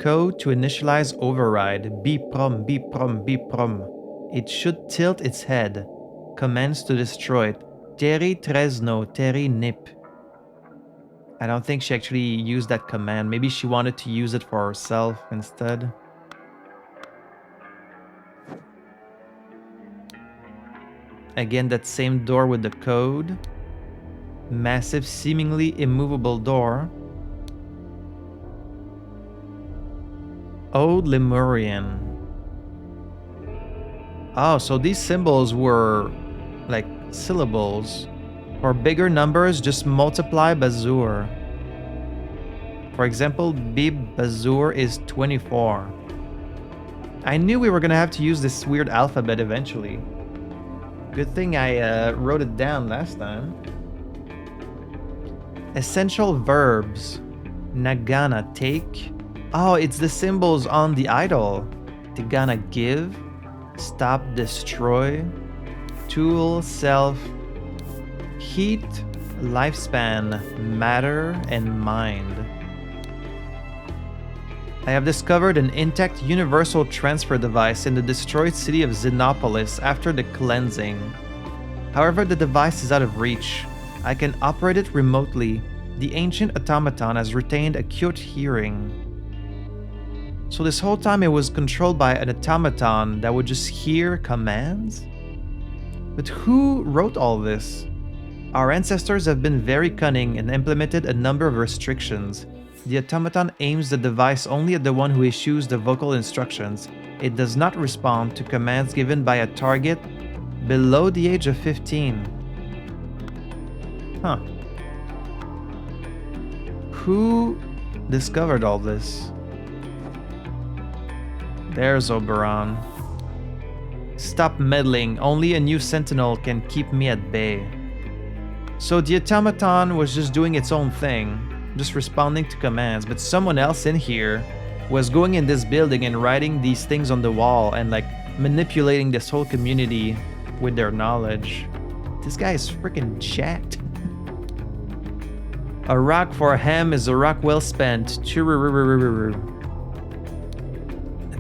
Code to initialize override. Biprom, biprom, biprom. It should tilt its head. Commands to destroy it. Teri Tresno, Teri Nip. I don't think she actually used that command. Maybe she wanted to use it for herself instead. Again, that same door with the code. Massive, seemingly immovable door. Old Lemurian. Oh, so these symbols were like syllables. For bigger numbers, just multiply Bazur. For example, Bib Bazur is 24. I knew we were gonna have to use this weird alphabet eventually. Good thing I wrote it down last time. Essential verbs. Nagana, take. Oh, it's the symbols on the idol. Tigana, give. Stop, destroy. Tool, self. Heat, lifespan, matter, and mind. I have discovered an intact universal transfer device in the destroyed city of Xenopolis after the cleansing. However, the device is out of reach. I can operate it remotely. The ancient automaton has retained acute hearing. So this whole time it was controlled by an automaton that would just hear commands? But who wrote all this? Our ancestors have been very cunning and implemented a number of restrictions. The automaton aims the device only at the one who issues the vocal instructions. It does not respond to commands given by a target below the age of 15. Huh. Who discovered all this? There's Oberon. Stop meddling. Only a new sentinel can keep me at bay. So the automaton was just doing its own thing, just responding to commands, but someone else in here was going in this building and writing these things on the wall and like manipulating this whole community with their knowledge. This guy is freaking jacked. A rock for a ham is a rock well spent. A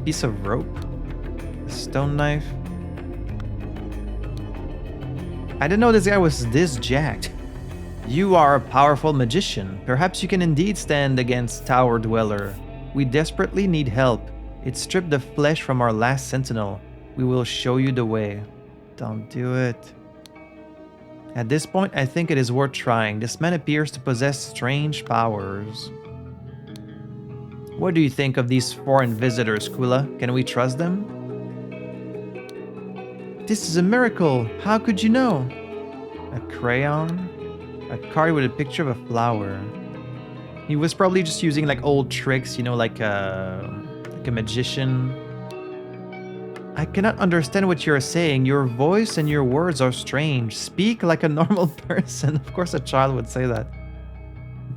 piece of rope? A stone knife? I didn't know this guy was this jacked. You are a powerful magician. Perhaps you can indeed stand against Tower Dweller. We desperately need help. It stripped the flesh from our last sentinel. We will show you the way. Don't do it. At this point, I think it is worth trying. This man appears to possess strange powers. What do you think of these foreign visitors, Kula? Can we trust them? This is a miracle. How could you know? A crayon? A card with a picture of a flower. He was probably just using like old tricks, you know, like a magician. I cannot understand what you're saying. Your voice and your words are strange. Speak like a normal person. Of course a child would say that.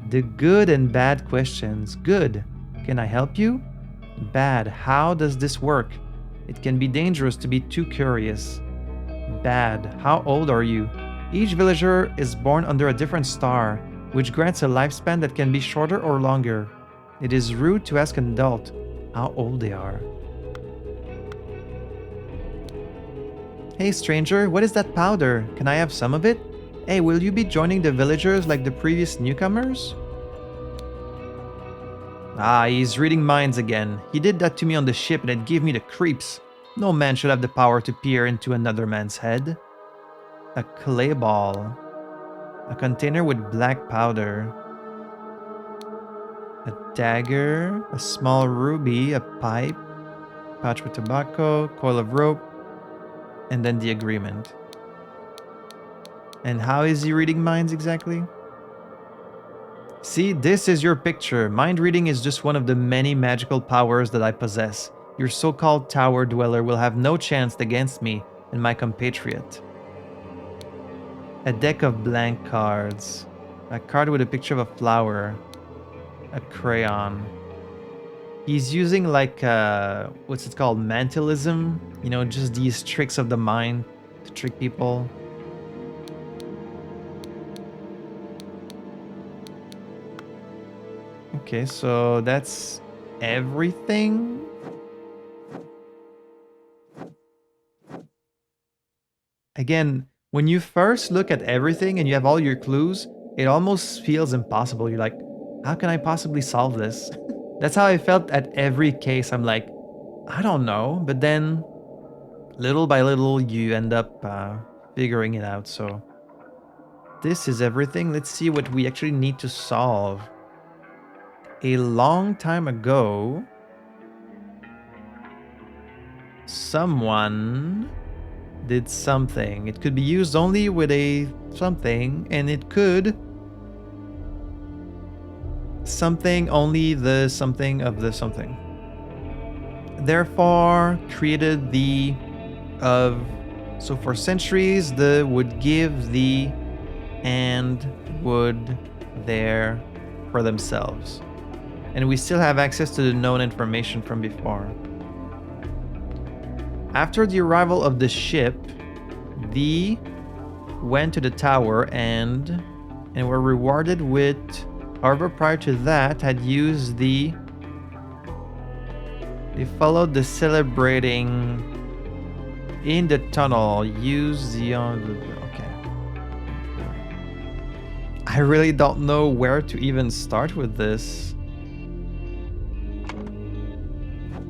The good and bad questions. Good. Can I help you? Bad. How does this work? It can be dangerous to be too curious. Bad. How old are you? Each villager is born under a different star, which grants a lifespan that can be shorter or longer. It is rude to ask an adult how old they are. Hey stranger, what is that powder? Can I have some of it? Hey, will you be joining the villagers like the previous newcomers? Ah, he's reading minds again. He did that to me on the ship and it gave me the creeps. No man should have the power to peer into another man's head. A clay ball. A container with black powder. A dagger. A small ruby. A pipe. Pouch with tobacco. Coil of rope. And then the agreement. And how is he reading minds exactly? See, this is your picture. Mind reading is just one of the many magical powers that I possess. Your so-called tower dweller will have no chance against me and my compatriot. A deck of blank cards. A card with a picture of a flower. A crayon. He's using like, what's it called? Mentalism? You know, just these tricks of the mind to trick people. Okay, so that's everything. Again, when you first look at everything and you have all your clues, it almost feels impossible. You're like, how can I possibly solve this? That's how I felt at every case. I'm like, I don't know. But then, little by little, you end up figuring it out. So, this is everything. Let's see what we actually need to solve. A long time ago, someone did something. It could be used only with a something, and it could something only the something of the something. Therefore, created the of. So for centuries, the would give the and would there for themselves. And we still have access to the known information from before. After the arrival of the ship, the went to the tower and were rewarded with, however, prior to that, had used the. They followed the celebrating in the tunnel. Use the. Okay. I really don't know where to even start with this.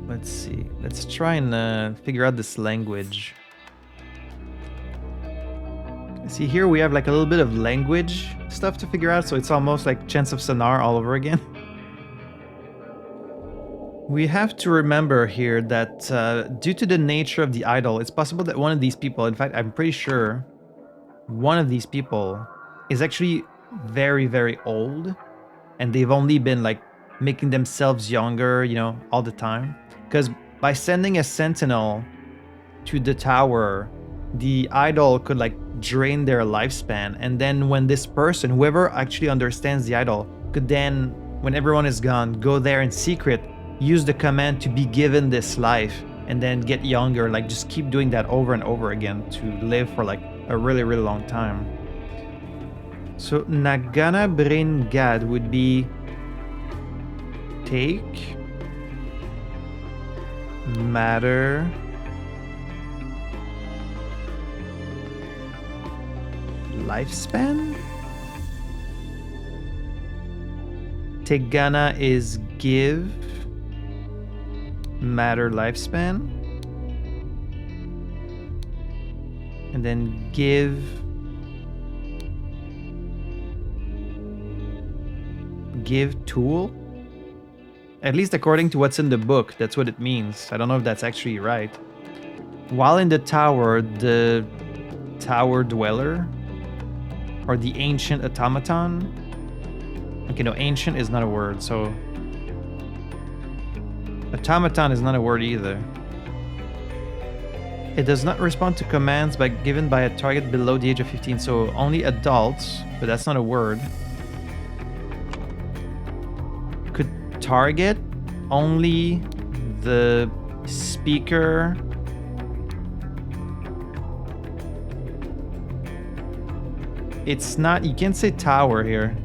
Let's see. Let's try and figure out this language. See, here we have like a little bit of language stuff to figure out, so it's almost like Chants of Sonar all over again. We have to remember here that due to the nature of the idol, it's possible that one of these people, in fact, I'm pretty sure one of these people is actually very, very old, and they've only been like making themselves younger, you know, all the time. Because by sending a sentinel to the tower, the idol could like drain their lifespan. And then when this person, whoever actually understands the idol, could then, when everyone is gone, go there in secret, use the command to be given this life, and then get younger. Like just keep doing that over and over again to live for like a really, really long time. So Nagana Brain Gad would be take matter lifespan. Tegana is give matter lifespan, and then give tool. At least according to what's in the book, that's what it means. I don't know if that's actually right. While in the tower dweller, or the ancient automaton. Okay, no, ancient is not a word, so automaton is not a word either. It does not respond to commands given by a target below the age of 15, so only adults, but that's not a word. Could target only the speaker. It's not, you can't say tower here.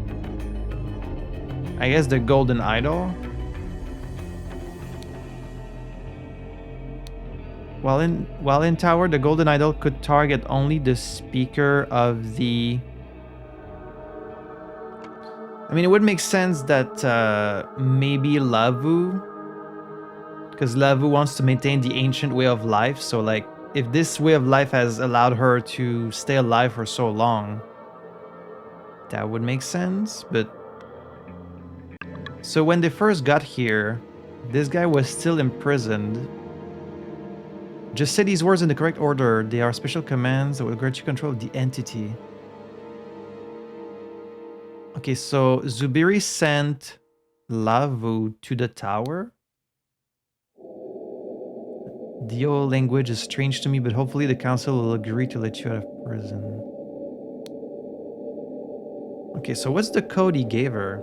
I guess the golden idol. While in tower, the golden idol could target only the speaker of the. I mean, it would make sense that maybe Lavu, because Lavu wants to maintain the ancient way of life. So, like, if this way of life has allowed her to stay alive for so long, that would make sense. But so when they first got here, this guy was still imprisoned. Just say these words in the correct order. They are special commands that will grant you control of the entity. Okay, so Zubiri sent Lavu to the tower. The old language is strange to me, but hopefully the council will agree to let you out of prison. Okay, so what's the code he gave her?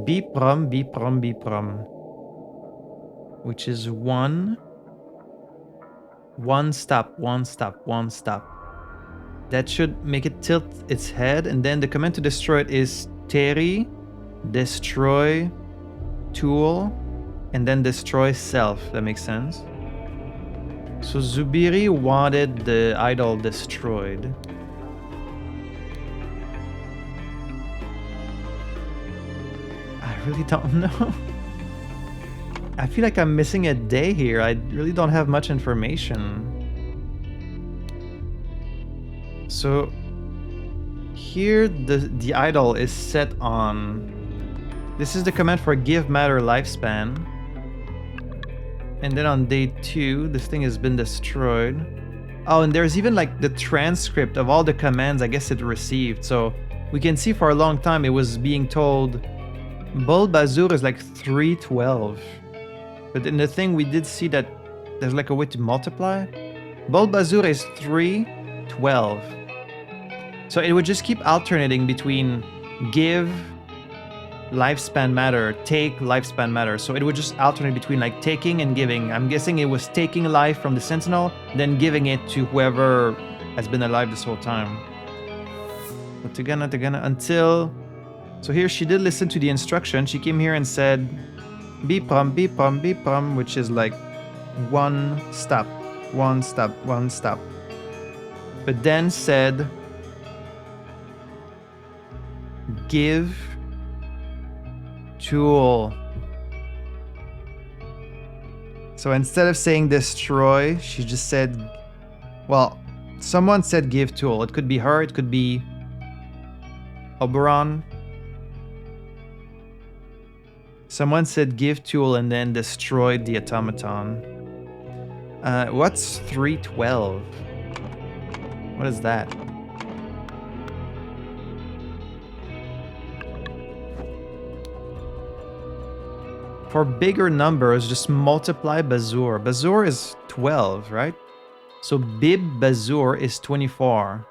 Biprom, Biprom, Biprom. Which is one stop, one stop, one stop. That should make it tilt its head, and then the command to destroy it is Teri, destroy, tool, and then destroy self. That makes sense. So Zubiri wanted the idol destroyed. I really don't know. I feel like I'm missing a day here. I really don't have much information. So here the idol is set on. This is the command for give matter lifespan. And then on day 2, this thing has been destroyed. Oh, and there's even like the transcript of all the commands I guess it received. So we can see for a long time it was being told Bol Bazur is like 312. But in the thing we did see that there's like a way to multiply. Bol Bazur is 312. So it would just keep alternating between give, lifespan matter, take, lifespan matter. So it would just alternate between like taking and giving. I'm guessing it was taking life from the sentinel, then giving it to whoever has been alive this whole time. But Tagana, until... So here she did listen to the instruction. She came here and said, Bipram, Bipram, Bipram, which is like one stop, one stop, one stop. But then said, give tool. So instead of saying destroy, she just said, well, someone said give tool. It could be her, it could be Oberon. Someone said give tool and then destroyed the automaton. What's 312? What is that? For bigger numbers, just multiply Bazur. Bazur is 12, right? So Bib Bazur is 24.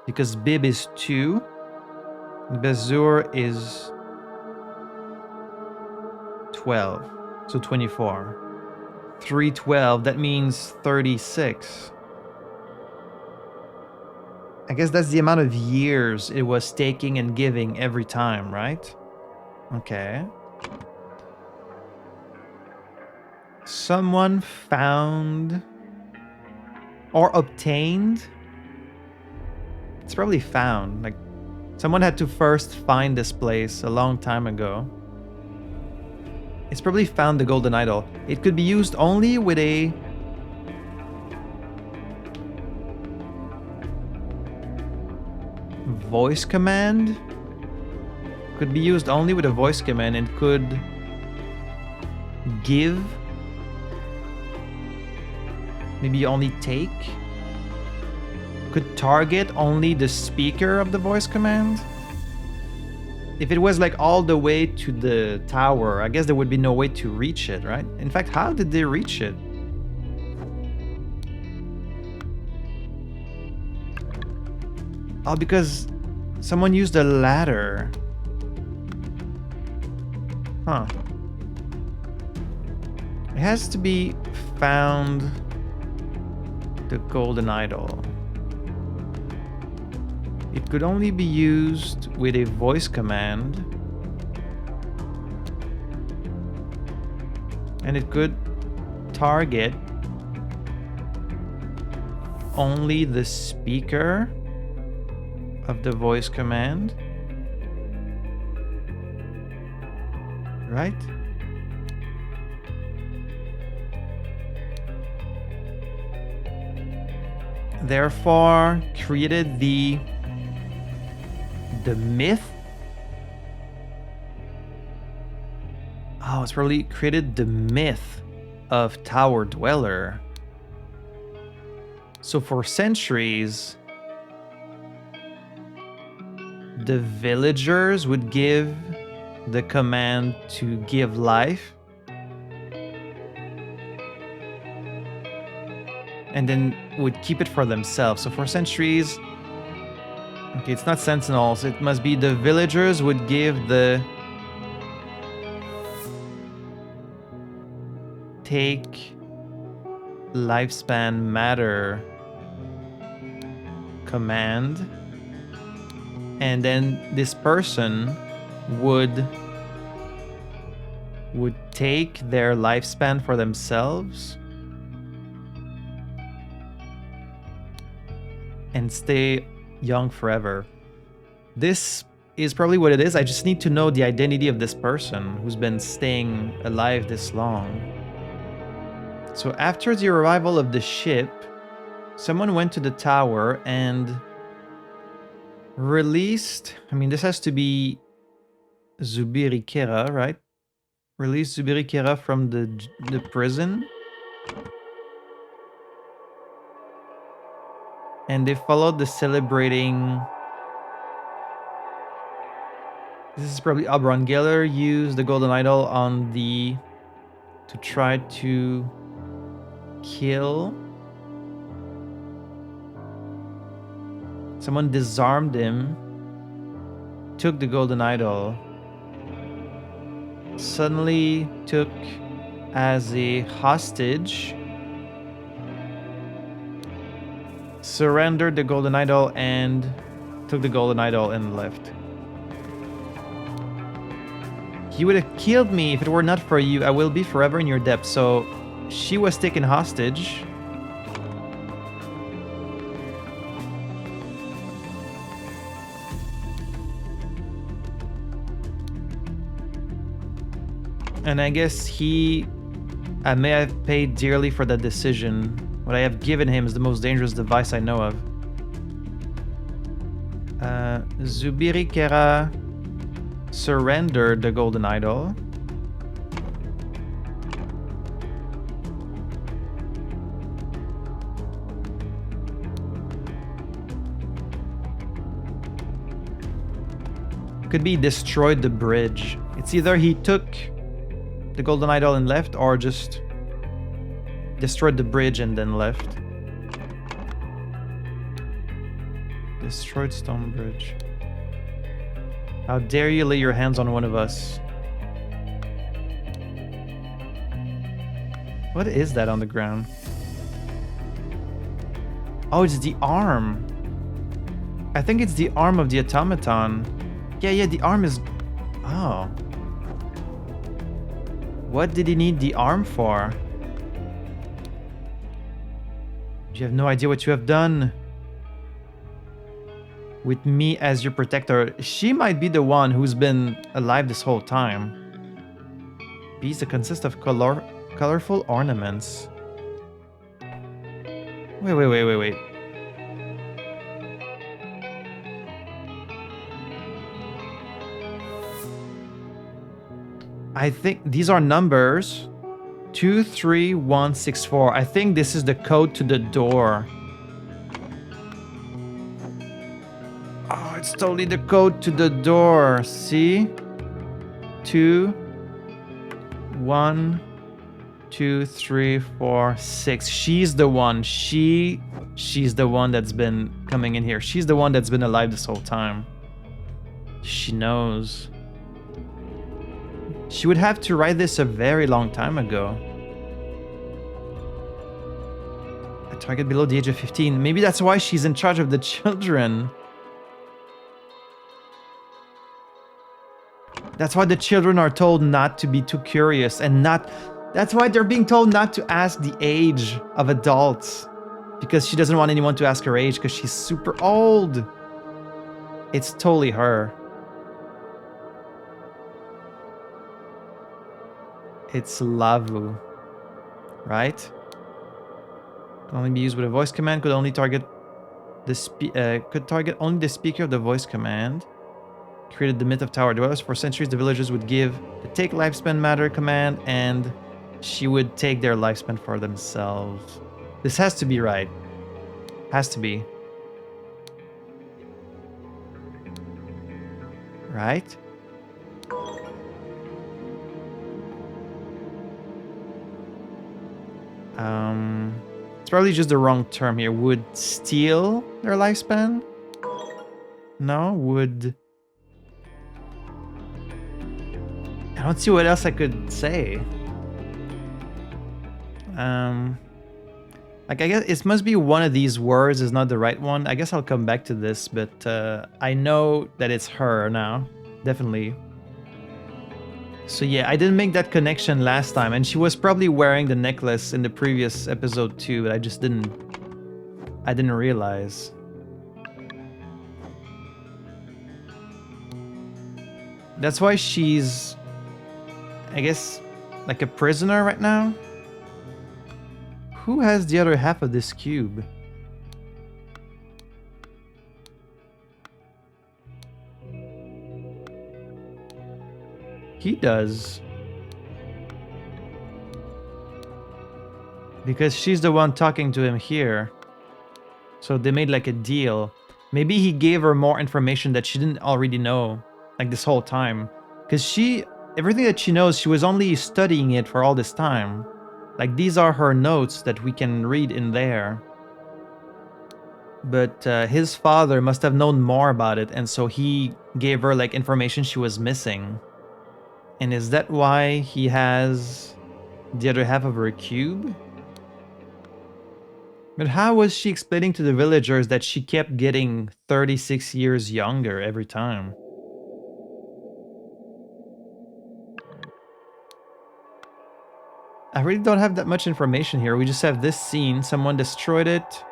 Because Bib is 2. Bazur is 12. So 24. 312, that means 36. I guess that's the amount of years it was taking and giving every time, right? Okay. Someone found or obtained. It's probably found. Like, someone had to first find this place a long time ago. It's probably found the golden idol. It could be used only with a voice command. Could be used only with a voice command and could give. Maybe only take. Could target only the speaker of the voice command. If it was like all the way to the tower, I guess there would be no way to reach it, right? In fact, how did they reach it? Oh, because someone used a ladder. Huh. It has to be found the golden idol. It could only be used with a voice command. And it could target only the speaker of the voice command. Right? Therefore, created the myth. Oh, it's probably created the myth of Tower Dweller. So for centuries, the villagers would give the command to give life. And then would keep it for themselves. So for centuries... Okay, it's not sentinels. It must be the villagers would give the... Take lifespan matter command. And then this person would take their lifespan for themselves and stay young forever. This is probably what it is. I just need to know the identity of this person who's been staying alive this long. So after the arrival of the ship, someone went to the tower and released... I mean, this has to be Zubiri, right? Released Zubiri from the prison. And they followed the celebrating... This is probably Abron Geller used the golden idol on the... to try to kill... Someone disarmed him, took the golden idol, suddenly took as a hostage, surrendered the golden idol and took the golden idol and left. He would have killed me if it were not for you. I will be forever in your debt. So she was taken hostage. And I guess I may have paid dearly for that decision. What I have given him is the most dangerous device I know of. Zubiri surrendered the golden idol. Could be destroyed the bridge. It's either he took the golden idol and left, or just destroyed the bridge and then left. Destroyed stone bridge. How dare you lay your hands on one of us? What is that on the ground? Oh, it's the arm. I think it's the arm of the automaton. Yeah, the arm is... Oh. What did he need the arm for? You have no idea what you have done. With me as your protector, she might be the one who's been alive this whole time. Beads that consist of colorful ornaments. Wait. I think these are numbers. 23164. I think this is the code to the door. Oh, it's totally the code to the door. See? 2 1 2 3 4 6. She's the one. She's the one that's been coming in here. She's the one that's been alive this whole time. She knows. She would have to write this a very long time ago. A target below the age of 15. Maybe that's why she's in charge of the children. That's why the children are told not to be too curious and not... That's why they're being told not to ask the age of adults. Because she doesn't want anyone to ask her age because she's super old. It's totally her. It's Lavu, right? Could only be used with a voice command. Could only target only the speaker of the voice command. Created the myth of tower dwellers. For centuries, the villagers would give the take lifespan matter command, and she would take their lifespan for themselves. This has to be right. Has to be. right? It's probably just the wrong term here. Would steal their lifespan? No, would... I don't see what else I could say. Like, I guess it must be one of these words is not the right one. I guess I'll come back to this, but I know that it's her now. Definitely. So yeah, I didn't make that connection last time, and she was probably wearing the necklace in the previous episode too, but I just didn't realize. That's why she's, I guess, like a prisoner right now? Who has the other half of this cube? He does. Because she's the one talking to him here. So they made like a deal. Maybe he gave her more information that she didn't already know, like this whole time. Because everything that she knows, she was only studying it for all this time. Like, these are her notes that we can read in there. But his father must have known more about it, and so he gave her like information she was missing. And is that why he has the other half of her cube? But how was she explaining to the villagers that she kept getting 36 years younger every time? I really don't have that much information here. We just have this scene. Someone destroyed it.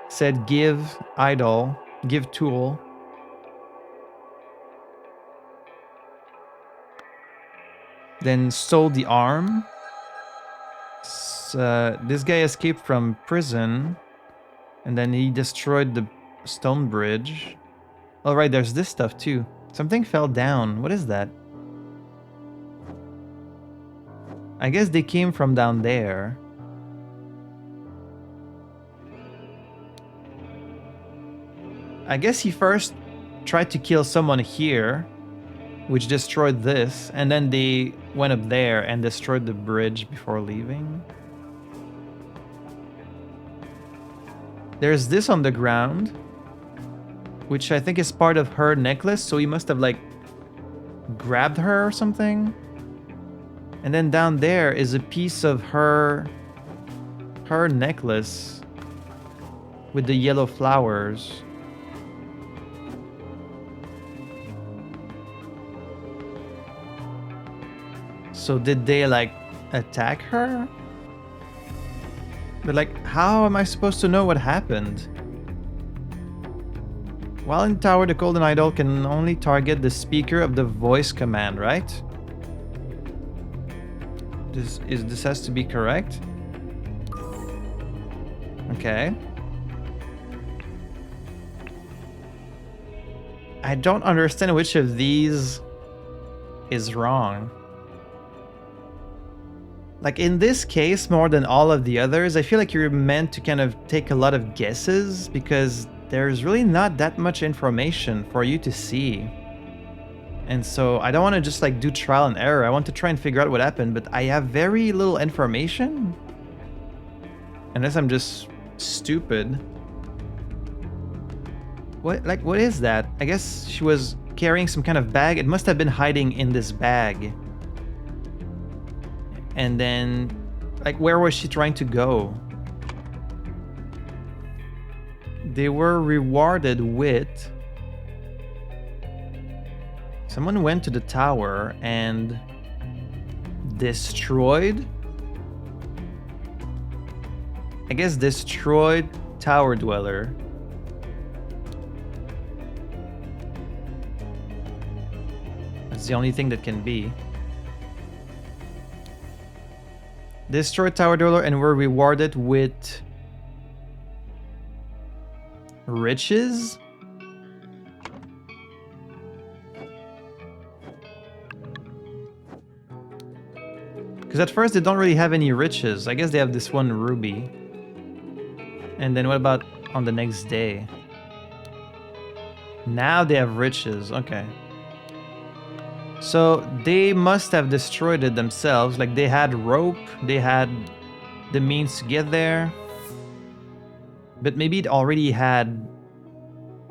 Said give idol, give tool. Then stole the arm. This guy escaped from prison. And then he destroyed the stone bridge. Oh right, there's this stuff too. Something fell down. What is that? I guess they came from down there. I guess he first tried to kill someone here, which destroyed this, and then they went up there and destroyed the bridge before leaving. There's this on the ground, which I think is part of her necklace, so he must have like grabbed her or something. And then down there is a piece of her necklace with the yellow flowers. So did they like attack her? But like, how am I supposed to know what happened? While in tower, the golden idol can only target the speaker of the voice command, right? This has to be correct? Okay. I don't understand which of these is wrong. Like in this case, more than all of the others, I feel like you're meant to kind of take a lot of guesses because there's really not that much information for you to see. And so I don't want to just like do trial and error. I want to try and figure out what happened, but I have very little information. Unless I'm just stupid. What is that? I guess she was carrying some kind of bag. It must have been hiding in this bag. And then, like, where was she trying to go? They were rewarded with... Someone went to the tower and destroyed? I guess destroyed tower dweller. That's the only thing that can be. Destroyed tower dweller and were rewarded with riches? Because at first they don't really have any riches. I guess they have this one ruby. And then what about on the next day? Now they have riches. Okay. So they must have destroyed it themselves. Like they had rope, they had the means to get there. But maybe it already had...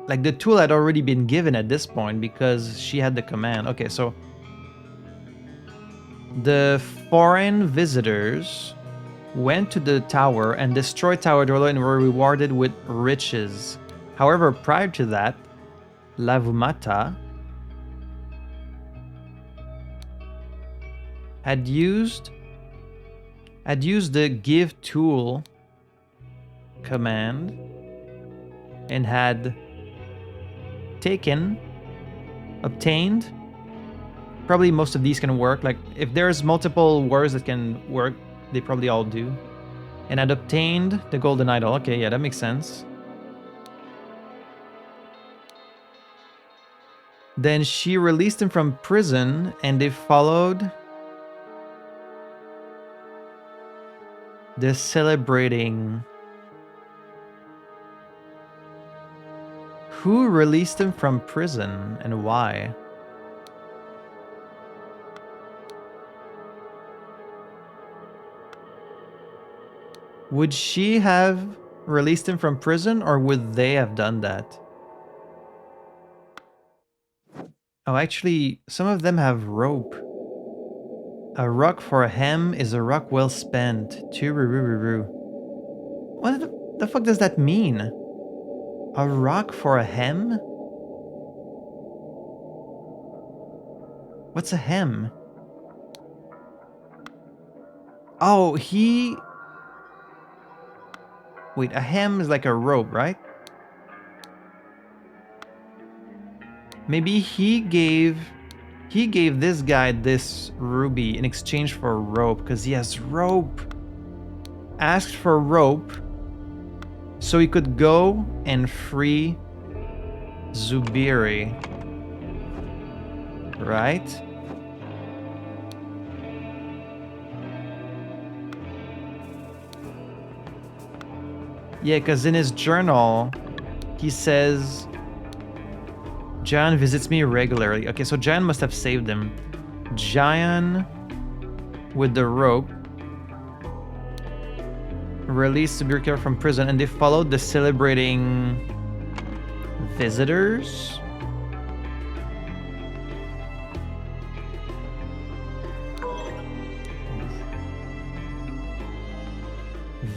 Like the tool had already been given at this point because she had the command. Okay, so... The foreign visitors went to the tower and destroyed Tower Dorlo and were rewarded with riches. However, prior to that, Lavumata had used the give tool command and had obtained. Probably most of these can work. Like if there's multiple words that can work, they probably all do. And had obtained the golden idol. Okay, yeah, that makes sense. Then she released him from prison and they followed the celebrating. Who released him from prison and why? Would she have released him from prison or would they have done that? Oh, actually, some of them have rope. A rock for a hem is a rock well spent. Tururururu. What the fuck does that mean? A rock for a hem? What's a hem? Oh, he... Wait, a hem is like a rope, right? Maybe he gave this guy this ruby in exchange for rope because he has rope. Asked for rope so he could go and free Zubiri. Right? Yeah, because in his journal, he says, Jayan visits me regularly. Okay, so Jayan must have saved him. Jayan, with the rope, released Zubiri from prison, and they followed the celebrating visitors.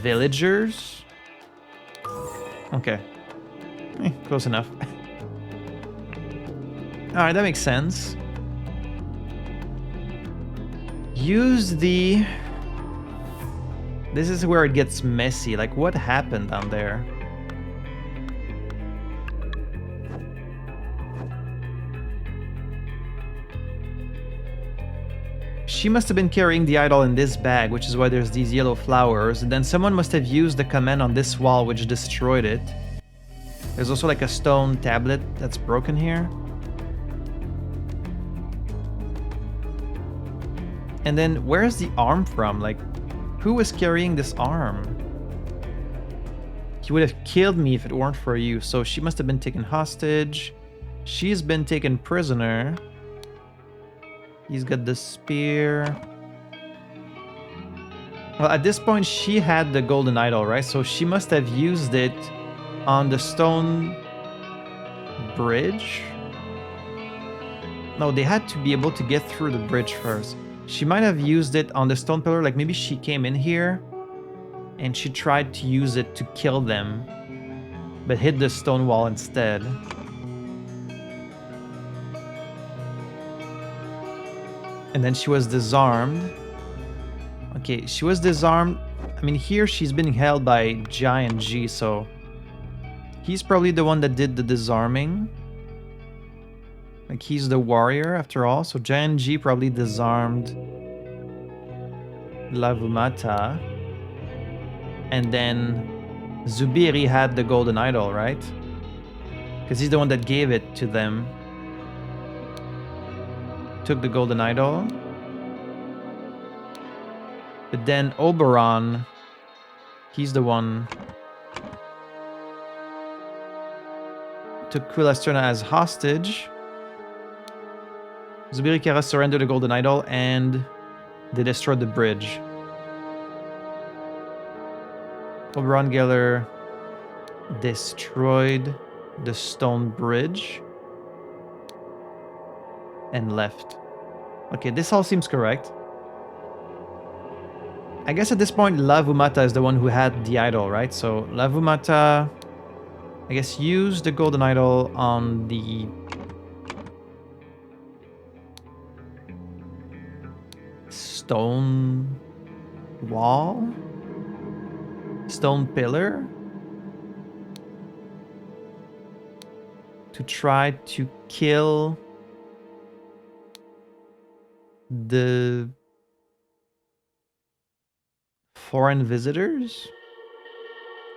Villagers. Okay. Close enough. Alright, that makes sense. Use the... This is where it gets messy. Like, what happened down there? She must have been carrying the idol in this bag, which is why there's these yellow flowers. And then someone must have used the command on this wall, which destroyed it. There's also like a stone tablet that's broken here. And then where's the arm from? Like, who was carrying this arm? He would have killed me if it weren't for you. So she must have been taken hostage. She's been taken prisoner. He's got the spear. Well, at this point, she had the golden idol, right? So she must have used it on the stone bridge. No, they had to be able to get through the bridge first. She might have used it on the stone pillar. Like maybe she came in here and she tried to use it to kill them, but hit the stone wall instead. And then she was disarmed. Okay, she was disarmed. I mean, here she's being held by Giant G, so he's probably the one that did the disarming. Like, he's the warrior after all. So Giant G probably disarmed Lavumata. And then Zubiri had the golden idol, right? Because he's the one that gave it to them. Took the golden idol. But then Oberon, he's the one took Kulasterna as hostage. Zubiri Kara surrendered the golden idol and they destroyed the bridge. Oberon Geller destroyed the stone bridge and left. Okay, this all seems correct. I guess at this point, Lavumata is the one who had the idol, right? So Lavumata, I guess, used the golden idol on the stone wall? Stone pillar? To try to kill the foreign visitors?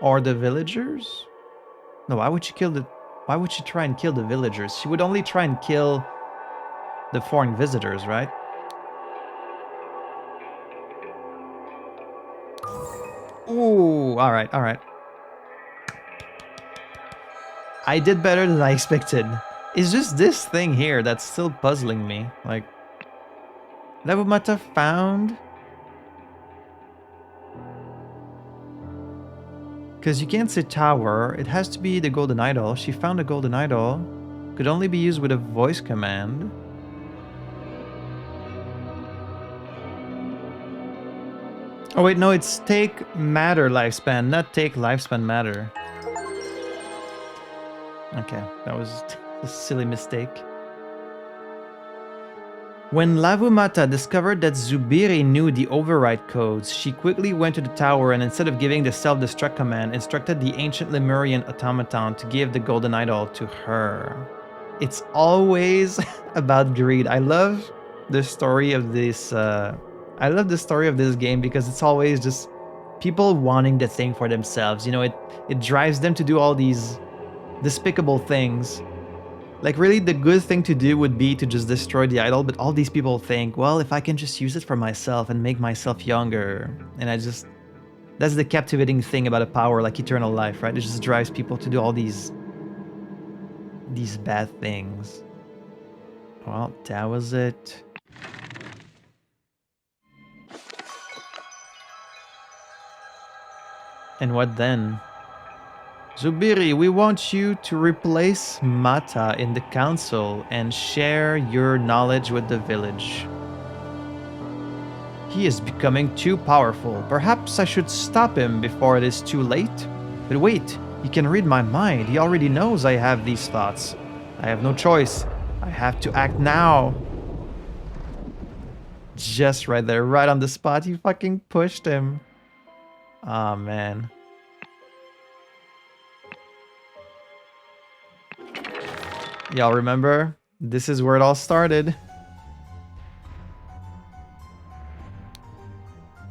Or the villagers? No, why would she try and kill the villagers? She would only try and kill the foreign visitors, right? Ooh, alright, alright. I did better than I expected. It's just this thing here that's still puzzling me. Like, Lavumata found... Because you can't say tower, it has to be the golden idol. She found a golden idol. Could only be used with a voice command. Oh wait, no, it's take matter lifespan, not take lifespan matter. Okay, that was a silly mistake. When Lavumata discovered that Zubiri knew the override codes, she quickly went to the tower and instead of giving the self-destruct command, instructed the ancient Lemurian automaton to give the golden idol to her. It's always about greed. I love the story of this game because it's always just people wanting the thing for themselves. You know, it drives them to do all these despicable things. Like, really, the good thing to do would be to just destroy the idol, but all these people think, well, if I can just use it for myself and make myself younger. And that's the captivating thing about a power like eternal life, right? It just drives people to do all these bad things. Well, that was it. And what then? Zubiri, we want you to replace Mata in the council and share your knowledge with the village. He is becoming too powerful. Perhaps I should stop him before it is too late? But wait, he can read my mind. He already knows I have these thoughts. I have no choice. I have to act now. Just right there, right on the spot, you fucking pushed him. Aw, man. Y'all remember? This is where it all started.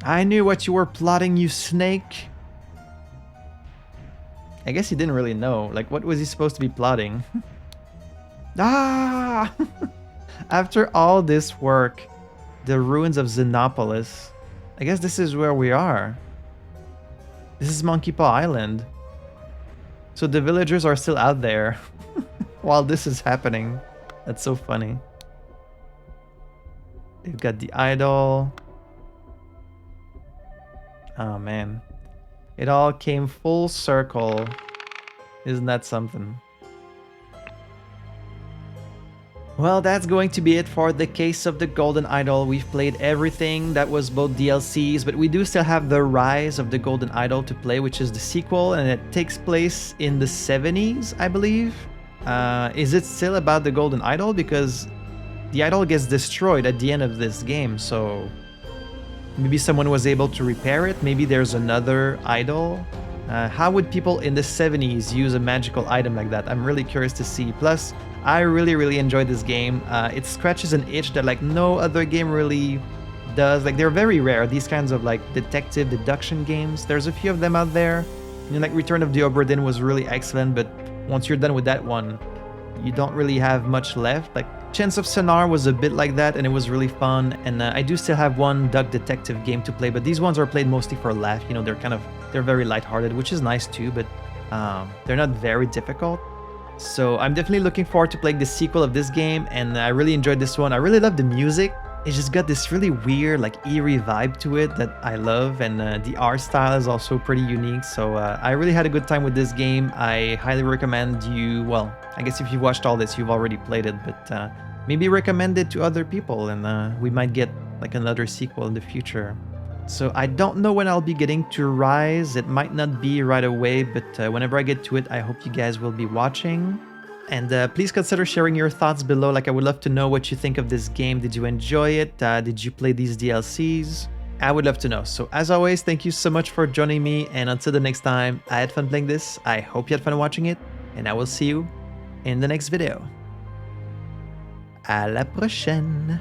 I knew what you were plotting, you snake. I guess he didn't really know. Like, what was he supposed to be plotting? Ah! After all this work, the ruins of Xenopolis. I guess this is where we are. This is Monkey Paw Island. So the villagers are still out there. While this is happening. That's so funny. They've got the idol. Oh man. It all came full circle. Isn't that something? Well, that's going to be it for the case of the Golden Idol. We've played everything that was both DLCs, but we do still have the Rise of the Golden Idol to play, which is the sequel, and it takes place in the 70s, I believe. Is it still about the Golden Idol? Because the idol gets destroyed at the end of this game, so maybe someone was able to repair it. Maybe there's another idol. How would people in the 70s use a magical item like that? I'm really curious to see. Plus, I really enjoyed this game. It scratches an itch that like no other game really does. Like, they're very rare, these kinds of like detective deduction games. There's a few of them out there. You know, like Return of the Obra Dinn was really excellent, but once you're done with that one, you don't really have much left. Like, Chance of Sonar was a bit like that, and it was really fun. And I do still have one Duck Detective game to play, but these ones are played mostly for a laugh. You know, they're very lighthearted, which is nice too, but they're not very difficult. So I'm definitely looking forward to playing the sequel of this game, and I really enjoyed this one. I really love the music. It just got this really weird, like eerie vibe to it that I love, and the art style is also pretty unique. So I really had a good time with this game. I highly recommend you, well, I guess if you watched all this, you've already played it, but maybe recommend it to other people, and we might get like another sequel in the future. So I don't know when I'll be getting to Rise. It might not be right away, but whenever I get to it, I hope you guys will be watching. And please consider sharing your thoughts below. Like, I would love to know what you think of this game. Did you enjoy it? Did you play these DLCs? I would love to know. So as always, thank you so much for joining me. And until the next time, I had fun playing this. I hope you had fun watching it. And I will see you in the next video. À la prochaine!